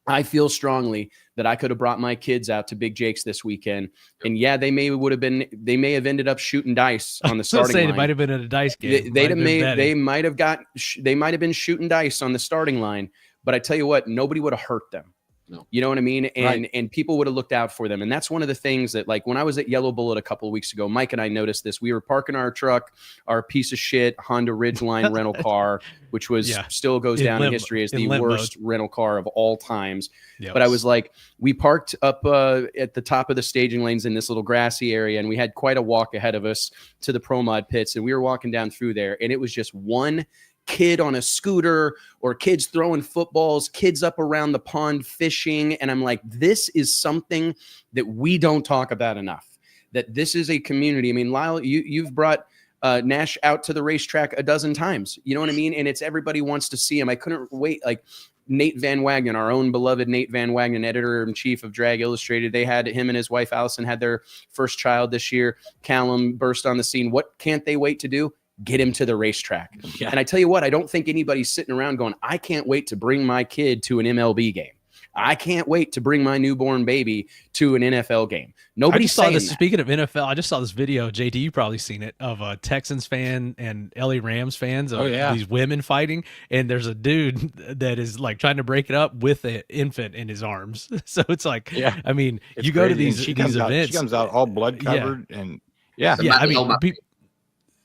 A: I feel strongly that I could have brought my kids out to Big Jake's this weekend, and they may have ended up shooting dice on the starting line.
B: It might have been at a dice game.
A: They might have been shooting dice on the starting line. But I tell you what, nobody would have hurt them.
D: No.
A: You know what I mean? And people would have looked out for them. And that's one of the things that, like, when I was at Yellow Bullet a couple of weeks ago, Mike and I noticed this. We were parking our truck, our piece of shit Honda Ridgeline rental car, which was still goes down in history as the worst rental car of all times.
B: Yep.
A: But I was like, we parked up at the top of the staging lanes in this little grassy area, and we had quite a walk ahead of us to the Pro Mod pits. And we were walking down through there, and it was just one kid on a scooter or kids throwing footballs, kids up around the pond fishing. And I'm like, this is something that we don't talk about enough, that this is a community. I mean, Lyle, you've brought Nash out to the racetrack a dozen times, you know what I mean? And it's everybody wants to see him. I couldn't wait. Like Nate Van Wagenen, our own beloved Nate Van Wagenen, editor-in-chief of Drag Illustrated. They had him and his wife, Allison, had their first child this year. Callum burst on the scene. What can't they wait to do? Get him to the racetrack. Yeah. And I tell you what, I don't think anybody's sitting around going, I can't wait to bring my kid to an MLB game. I can't wait to bring my newborn baby to an NFL game. Nobody's saying that.
B: Speaking of NFL, I just saw this video, JD, you probably seen it, of a Texans fan and LA Rams fans of these women fighting. And there's a dude that is like trying to break it up with an infant in his arms. So it's like, I mean,
C: it's
B: you go to
C: crazy.
B: these events.
C: She comes out all blood covered and
B: I mean,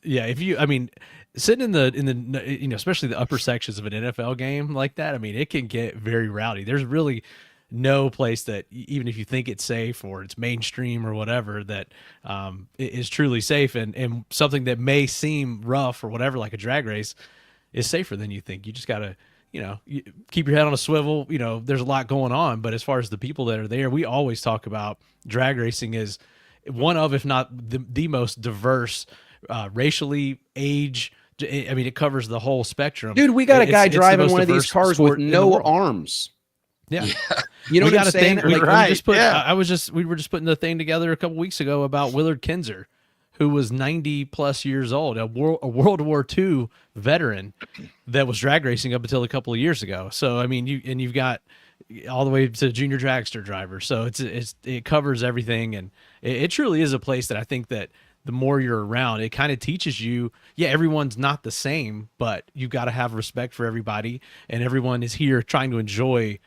B: if you, I mean, sitting in the especially the upper sections of an NFL game like that, I mean, it can get very rowdy. There's really no place that, even if you think it's safe or it's mainstream or whatever, that is truly safe, and something that may seem rough or whatever, like a drag race, is safer than you think. You just got to, keep your head on a swivel. There's a lot going on, but as far as the people that are there, we always talk about drag racing as one of, if not the most diverse, racially, age. I mean, it covers the whole spectrum.
A: Dude, we got a guy driving one of these
B: diverse
A: cars with
B: sport in the
A: no
B: world.
A: arms.
B: Yeah.
A: You know
B: we
A: what
B: got
A: I'm saying?
B: We
A: Like,
B: just put, we were just putting the thing together a couple weeks ago about Willard Kinzer, who was 90 plus years old, a World War II veteran that was drag racing up until a couple of years ago. So, I mean, you've got all the way to junior dragster driver. So it covers everything. And it truly is a place that I think that the more you're around, it kind of teaches you, everyone's not the same, but you've got to have respect for everybody, and everyone is here trying to enjoy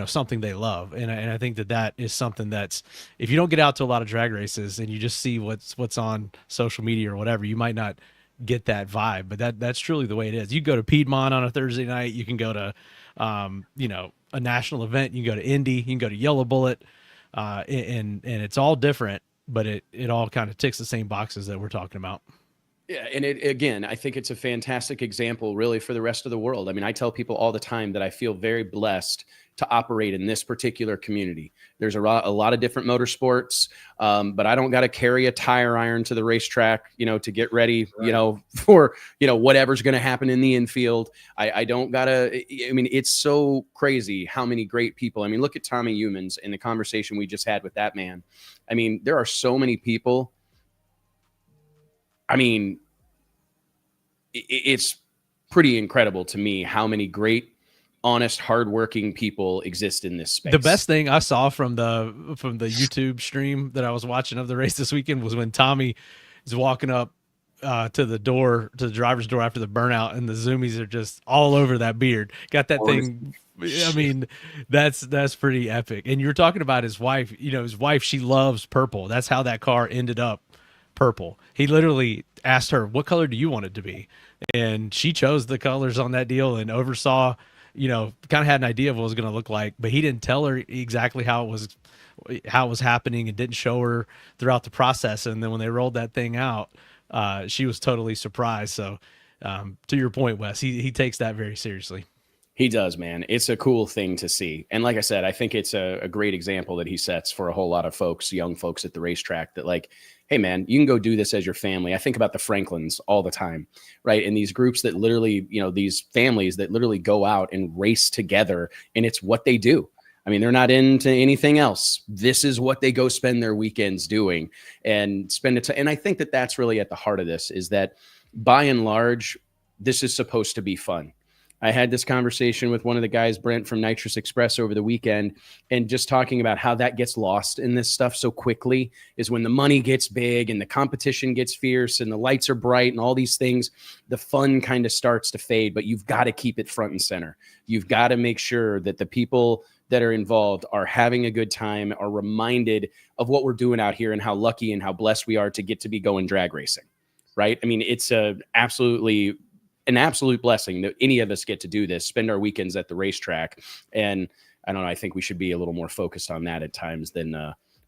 B: something they love. And I think that is something that's, if you don't get out to a lot of drag races and you just see what's on social media or whatever, you might not get that vibe, but that's truly the way it is. You go to Piedmont on a Thursday night, you can go to a national event, you can go to Indy, you can go to Yellow Bullet, and it's all different, but it all kind of ticks the same boxes that we're talking about.
A: Yeah, and again, I think it's a fantastic example really for the rest of the world. I mean, I tell people all the time that I feel very blessed to operate in this particular community. There's a lot of different motorsports, but I don't got to carry a tire iron to the racetrack, to get ready, for, whatever's going to happen in the infield. I don't got to, I mean, it's so crazy how many great people. I mean, look at Tommy Youmans and the conversation we just had with that man. I mean, there are so many people. I mean, it's pretty incredible to me how many great, honest, hardworking people exist in this space.
B: The best thing I saw from the YouTube stream that I was watching of the race this weekend was when Tommy is walking up to the driver's door after the burnout, and the zoomies are just all over that beard. Got that thing. I mean, that's pretty epic. And you're talking about his wife. His wife, she loves purple. That's how that car ended up purple. He literally asked her, what color do you want it to be? And she chose the colors on that deal and oversaw, kind of had an idea of what it was going to look like, but he didn't tell her exactly how it was happening, and didn't show her throughout the process. And then when they rolled that thing out, she was totally surprised. So to your point, Wes, he takes that very seriously.
A: He does, man. It's a cool thing to see. And like I said, I think it's a great example that he sets for a whole lot of folks, young folks at the racetrack, that like, hey man, you can go do this as your family. I think about the Franklins all the time, right? And these groups that literally, these families that literally go out and race together, and it's what they do. I mean, they're not into anything else. This is what they go spend their weekends doing, and spend it. And I think that that's really at the heart of this, is that by and large, this is supposed to be fun. I had this conversation with one of the guys, Brent from Nitrous Express, over the weekend, and just talking about how that gets lost in this stuff so quickly is when the money gets big and the competition gets fierce and the lights are bright and all these things, the fun kind of starts to fade, but you've got to keep it front and center. You've got to make sure that the people that are involved are having a good time, are reminded of what we're doing out here and how lucky and how blessed we are to get to be going drag racing, right? I mean, it's an absolute blessing that any of us get to do this, spend our weekends at the racetrack. And I don't know, I think we should be a little more focused on that at times than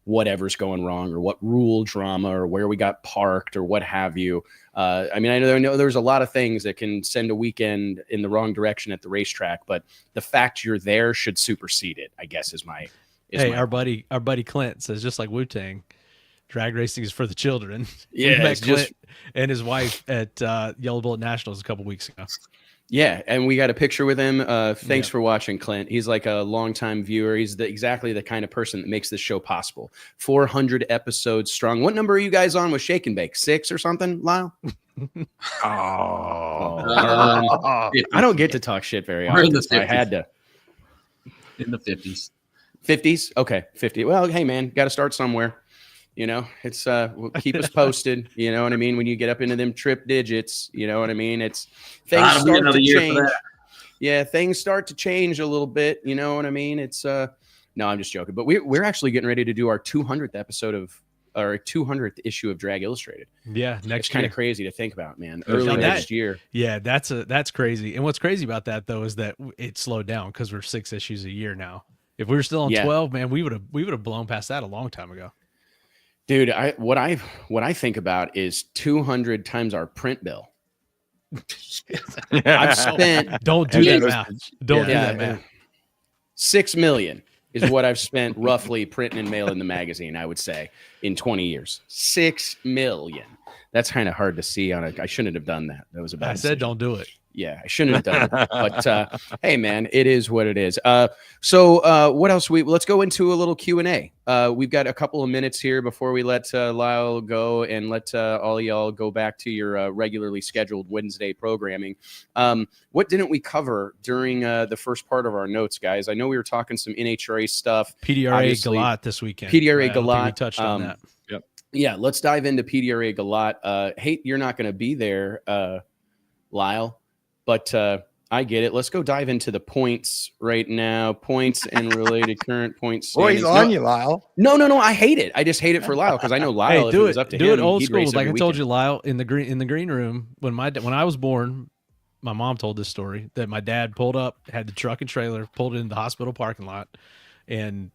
A: whatever's going wrong or what rule drama or where we got parked or what have you. I mean, I know there's a lot of things that can send a weekend in the wrong direction at the racetrack, but the fact you're there should supersede it, I guess, is my
B: our buddy Clint says, just like Wu-Tang, drag racing is for the children.
A: Yeah,
B: we met Clint and his wife at Yellow Bullet Nationals a couple weeks ago.
A: Yeah, and we got a picture with him. Thanks for watching, Clint. He's like a longtime viewer. He's exactly the kind of person that makes this show possible. 400 episodes strong. What number are you guys on with Shake and Bake? 6 or something, Lyle? I don't get to talk shit very often.
D: We're in the 50s.
A: I had to.
D: In the 50s.
A: 50s? Okay, 50. Well, hey, man, got to start somewhere. It's keep us posted. You know what I mean? When you get up into them trip digits, you know what I mean? It's things start to change. Yeah, things start to change a little bit. You know what I mean? It's no, I'm just joking. But we're actually getting ready to do our 200th episode or 200th issue of Drag Illustrated.
B: Yeah,
A: It's
B: next
A: kind
B: year.
A: of crazy to think about, man.
C: Early
A: Early
B: that-
A: next year.
B: Yeah, that's crazy. And what's crazy about that though is that it slowed down because we're 6 issues a year now. If we were still on 12, man, we would have blown past that a long time ago.
A: Dude, what I think about is 200 times our print bill. I've spent
B: Don't do that math. Don't do
A: Yeah,
B: that math.
A: 6 million is what I've spent roughly printing and mailing the magazine, I would say, in 20 years. 6 million. That's kind of hard to see on it. I shouldn't have done that. That was a bad
B: I said don't do it.
A: Yeah, I shouldn't have done it. But hey, man, it is what it is. So what else? Let's go into a little Q&A. We've got a couple of minutes here before we let Lyle go and let all y'all go back to your regularly scheduled Wednesday programming. What didn't we cover during the first part of our notes, guys? I know we were talking some NHRA stuff.
B: PDRA
A: Obviously,
B: Galat this weekend.
A: PDRA
B: I don't think we
A: Galat,
B: touched on that.
A: Yeah, let's dive into PDRA Galat. Hate you're not going to be there, Lyle. But I get it. Let's go dive into the points right now. Points and related current points.
C: Boy, he's on you, Lyle.
A: No. I hate it. I just hate it for Lyle because I know Lyle.
B: Hey,
A: if
B: do
A: it was up to
B: do
A: him,
B: it old
A: he'd
B: school.
A: race
B: Like I
A: every
B: told
A: weekend.
B: you, Lyle, in the green room when I was born, my mom told this story that my dad pulled up, had the truck and trailer, pulled it in the hospital parking lot, and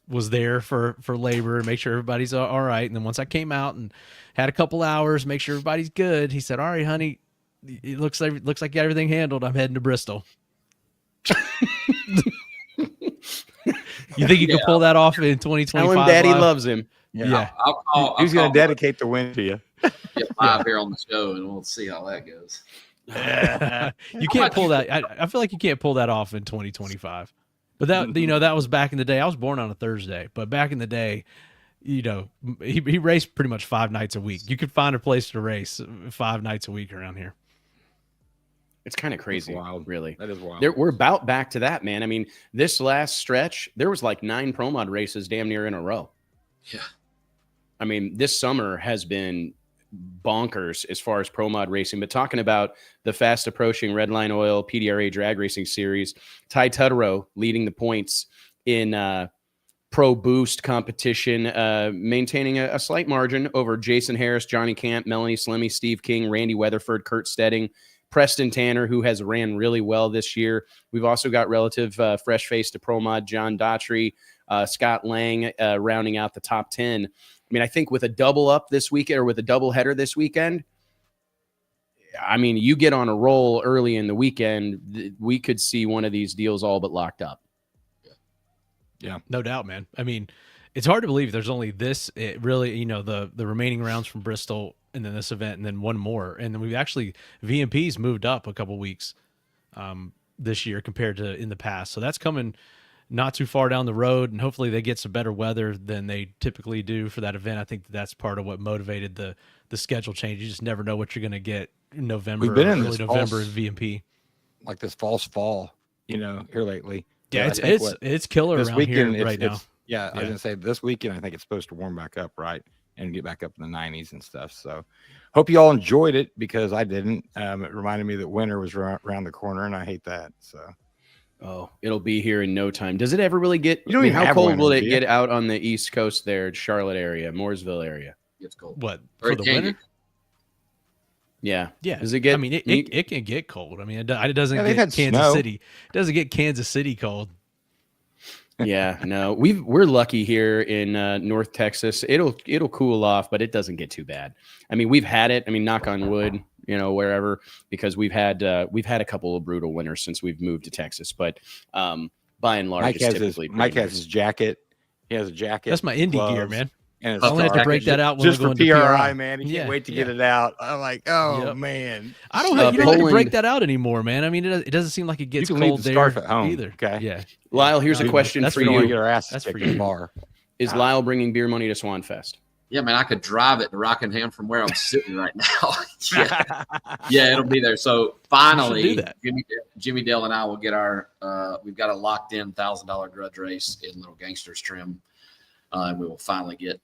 B: was there for labor, make sure everybody's all right. And then once I came out and had a couple hours, make sure everybody's good, he said, "All right, honey, it looks like you got everything handled. I'm heading to Bristol." You think you can pull that off in 2025?
A: Tell him Daddy
B: Lyle?
A: loves him.
B: Yeah.
C: He's going to dedicate the win to you.
D: Get live here on the show, and we'll see how that goes.
B: You can't pull that. I feel like you can't pull that off in 2025. But that that was back in the day. I was born on a Thursday, but back in the day, he raced pretty much 5 nights a week. You could find a place to race 5 nights a week around here.
A: It's kind of crazy,
C: wild.
A: really.
C: That is wild.
A: We're about back to that, man. I mean, this last stretch, there was like 9 Pro Mod races damn near in a row.
D: Yeah.
A: I mean, this summer has been bonkers as far as Pro Mod racing. But talking about the fast approaching Redline Oil PDRA drag racing series, Ty Tutterow leading the points in Pro Boost competition, maintaining a slight margin over Jason Harris, Johnny Camp, Melanie Slemmy, Steve King, Randy Weatherford, Kurt Stedding, Preston Tanner, who has ran really well this year. We've also got relative fresh face to Pro Mod, John Daughtry, Scott Lang rounding out the top 10. I mean, I think with a double up this weekend or with a double header this weekend, I mean, you get on a roll early in the weekend, we could see one of these deals all but locked up.
B: Yeah, no doubt, man. I mean, it's hard to believe there's only this, the remaining rounds from Bristol and then this event and then one more. And then we've actually, VMP's moved up a couple weeks this year compared to in the past. So that's coming not too far down the road, and hopefully they get some better weather than they typically do for that event. I think that's part of what motivated the schedule change. You just never know what you're going to get in November.
C: We've been in
B: early November in VMP.
C: Like this false fall, here lately.
B: Yeah, it's killer
C: this
B: around
C: weekend
B: here right now.
C: Yeah, I was going to say this weekend, I think it's supposed to warm back up, right? And get back up in the 90s and stuff. So hope you all enjoyed it because I didn't. It reminded me that winter was around the corner, and I hate that. So.
A: Oh, it'll be here in no time. Does it ever really get?
C: You don't even
A: how
C: have
A: cold
C: winter,
A: will it
C: do you?
A: get out on the East Coast there, Charlotte area, Mooresville area?
D: It's cold.
B: What
D: Or
B: for
D: it
B: the
D: can
B: winter?
D: get-
A: Yeah.
B: Yeah.
A: Does it get?
B: I mean, it can get cold. I mean, it doesn't
C: Yeah, they've
B: get
C: had
B: Kansas
C: snow.
B: City. It doesn't get Kansas City cold.
A: Yeah, no, we're lucky here in North Texas. It'll cool off, but it doesn't get too bad. I mean, we've had it. I mean, knock on wood, wherever, because we've had a couple of brutal winters since we've moved to Texas. But by and large,
C: Mike
A: it's
C: has
A: typically
C: Mike
A: pretty
C: has his jacket. He has a jacket.
B: That's my indie gear,
C: gloves,
B: man.
C: And his
B: I'll have to
C: scarf.
B: break that out when
C: just
B: we go
C: for
B: into
C: PRI,
B: PRI.
C: man. He
B: Yeah,
C: can't wait to
B: yeah.
C: get it out. I'm like, oh
B: Yep.
C: man.
B: I don't have, you don't have to
A: Poland-
B: break that out anymore, man. I mean, it doesn't seem like it gets
C: You can leave
B: cold
C: the
B: there
C: scarf at home,
B: either.
C: okay?
B: Yeah.
A: Lyle, here's a
B: No,
A: question
B: that's
A: for
C: We don't want to
A: you:
C: get our asses
B: That's
C: kicked
B: for
C: at the
B: you.
C: bar.
A: Is Lyle bringing beer money to Swanfest?
D: Yeah, man, I could drive it to Rockingham from where I'm sitting right now. yeah, it'll be there. So finally,
B: You should do that.
D: Jimmy Dale and I will get our. We've got a locked in $1,000 grudge race in Little Gangsters trim, and we will finally get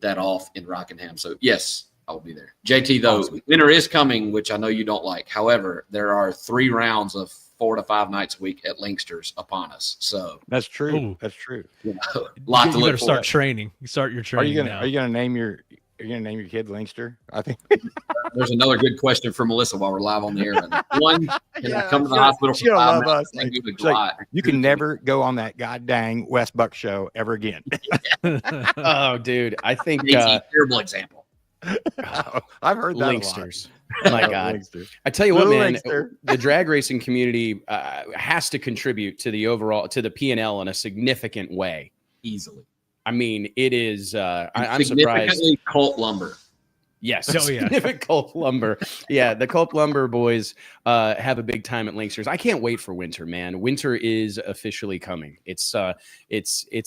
D: that off in Rockingham. So yes, I will be there. JT, though, winter is coming, which I know you don't like. However, there are 3 rounds of 4 to 5 nights a week at Linksters upon us. So
C: That's true.
B: Ooh.
C: That's true.
D: Lot
B: You
D: to
B: better
D: look
B: start
D: for.
B: training. You start your training now.
C: Are you gonna name your kid Linkster? I think
D: There's another good question for Melissa while we're live on the air. Right now. One, can I come to the
C: she'll-
D: hospital
C: she'll
D: for 5
C: love
D: minutes?
C: us.
D: Thank you,
C: She's like,
D: July.
C: you can never go on that goddamn West Buck show ever again.
A: Oh, dude, I think
D: Terrible example.
C: I've heard that
A: Linksters. My God,
C: Linkster.
A: I tell you what,
C: Little
A: man,
C: Linkster.
A: the drag racing community has to contribute to the overall to the P&L in a significant way.
D: Easily.
A: I mean, it is. I'm surprised.
D: Significantly cult lumber.
A: Yes,
B: Oh, yeah.
A: significant Culp Lumber. Yeah, the Culp Lumber boys have a big time at Linksters. I can't wait for winter, man. Winter is officially coming. It's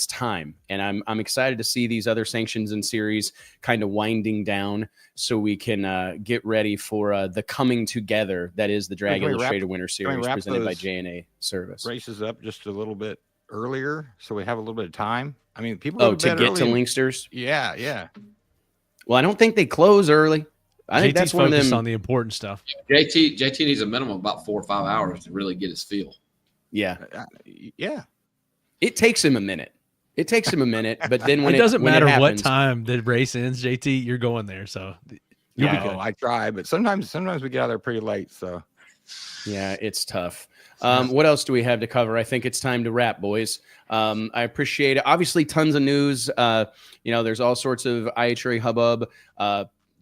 A: time, and I'm excited to see these other sanctions and series kind of winding down, so we can get ready for the coming together that is the Drag
C: Can we wrap-
A: Illustrated Winter Series
C: wrap
A: presented by
C: those
A: JNA Service.
C: Races up just a little bit earlier, so we have a little bit of time. I mean, people go
A: Oh, to
C: bed
A: get to
C: early.
A: Linksters.
C: Yeah.
A: Well, I don't think they close early. I think that's one of them.
B: on the important stuff.
D: JT needs a minimum of about 4 or 5 hours to really get his feel.
A: Yeah,
C: Yeah.
A: it takes him a minute. But then when
B: It doesn't
A: when
B: matter what
A: happens,
B: time the race ends, JT, you're going there. So you'll be
C: No,
B: good.
C: I try, but sometimes we get out there pretty late. So
A: Yeah, it's tough. What else do we have to cover? I think it's time to wrap, boys. I appreciate it. Obviously, tons of news. There's all sorts of IHRA hubbub,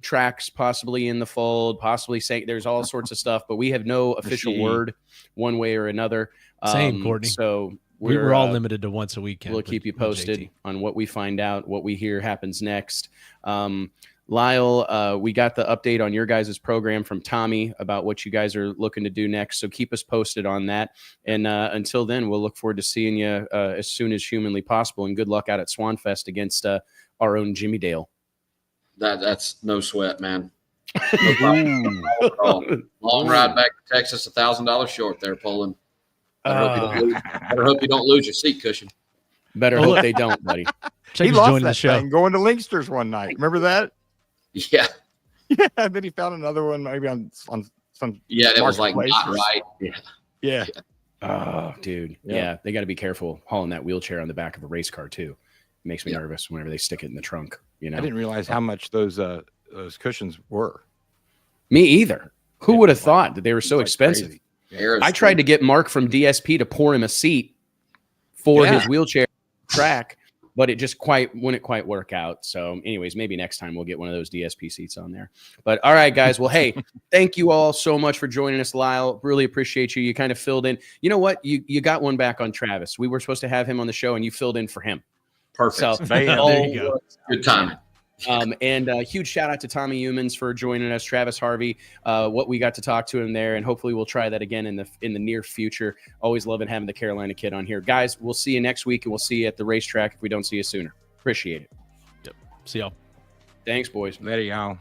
A: tracks possibly in the fold, possibly saying there's all sorts of stuff, but we have no official
C: Machine.
A: word one way or another.
B: Same, Courtney.
A: So
B: We're all limited to once a weekend.
A: we'll keep you posted on what we find out, what we hear happens next. Lyle, we got the update on your guys' program from Tommy about what you guys are looking to do next. So keep us posted on that. And until then, we'll look forward to seeing you as soon as humanly possible. And good luck out at Swanfest against our own Jimmy Dale.
D: That's no sweat, man. No problem. Long ride back to Texas, $1,000 short there, Poland. Better hope you don't lose your seat cushion.
A: Better hope they don't, buddy.
B: Check
C: he
B: who's
C: lost
B: joining
C: that
B: the show.
C: thing going to Linksters one night. Remember that?
D: Yeah,
C: Yeah. And then he found another one maybe on some.
D: yeah, it was like
C: marketplace
D: not
C: or
D: right.
C: Yeah.
A: Oh, dude. Yeah, they got to be careful hauling that wheelchair on the back of a race car, too. It makes me nervous whenever they stick it in the trunk.
C: I didn't realize how much those cushions were.
A: Me either. Who would have thought that they were so expensive?
C: Crazy.
A: I tried to get Mark from DSP to pour him a seat for his wheelchair track, but it just wouldn't quite work out. So anyways, maybe next time we'll get one of those DSP seats on there. But all right, guys. Well, hey, thank you all so much for joining us, Lyle. Really appreciate you. You kind of filled in. You know what? You got one back on Travis. We were supposed to have him on the show, and you filled in for him.
D: Perfect.
A: So
B: There you go.
D: Good timing.
A: And a huge shout out to Tommy Youmans for joining us, Travis Harvey. What we got to talk to him there, and hopefully we'll try that again in the near future. Always loving having the Carolina kid on here, guys. We'll see you next week, and we'll see you at the racetrack if we don't see you sooner. Appreciate it.
B: See y'all.
A: Thanks, boys.
C: There you go.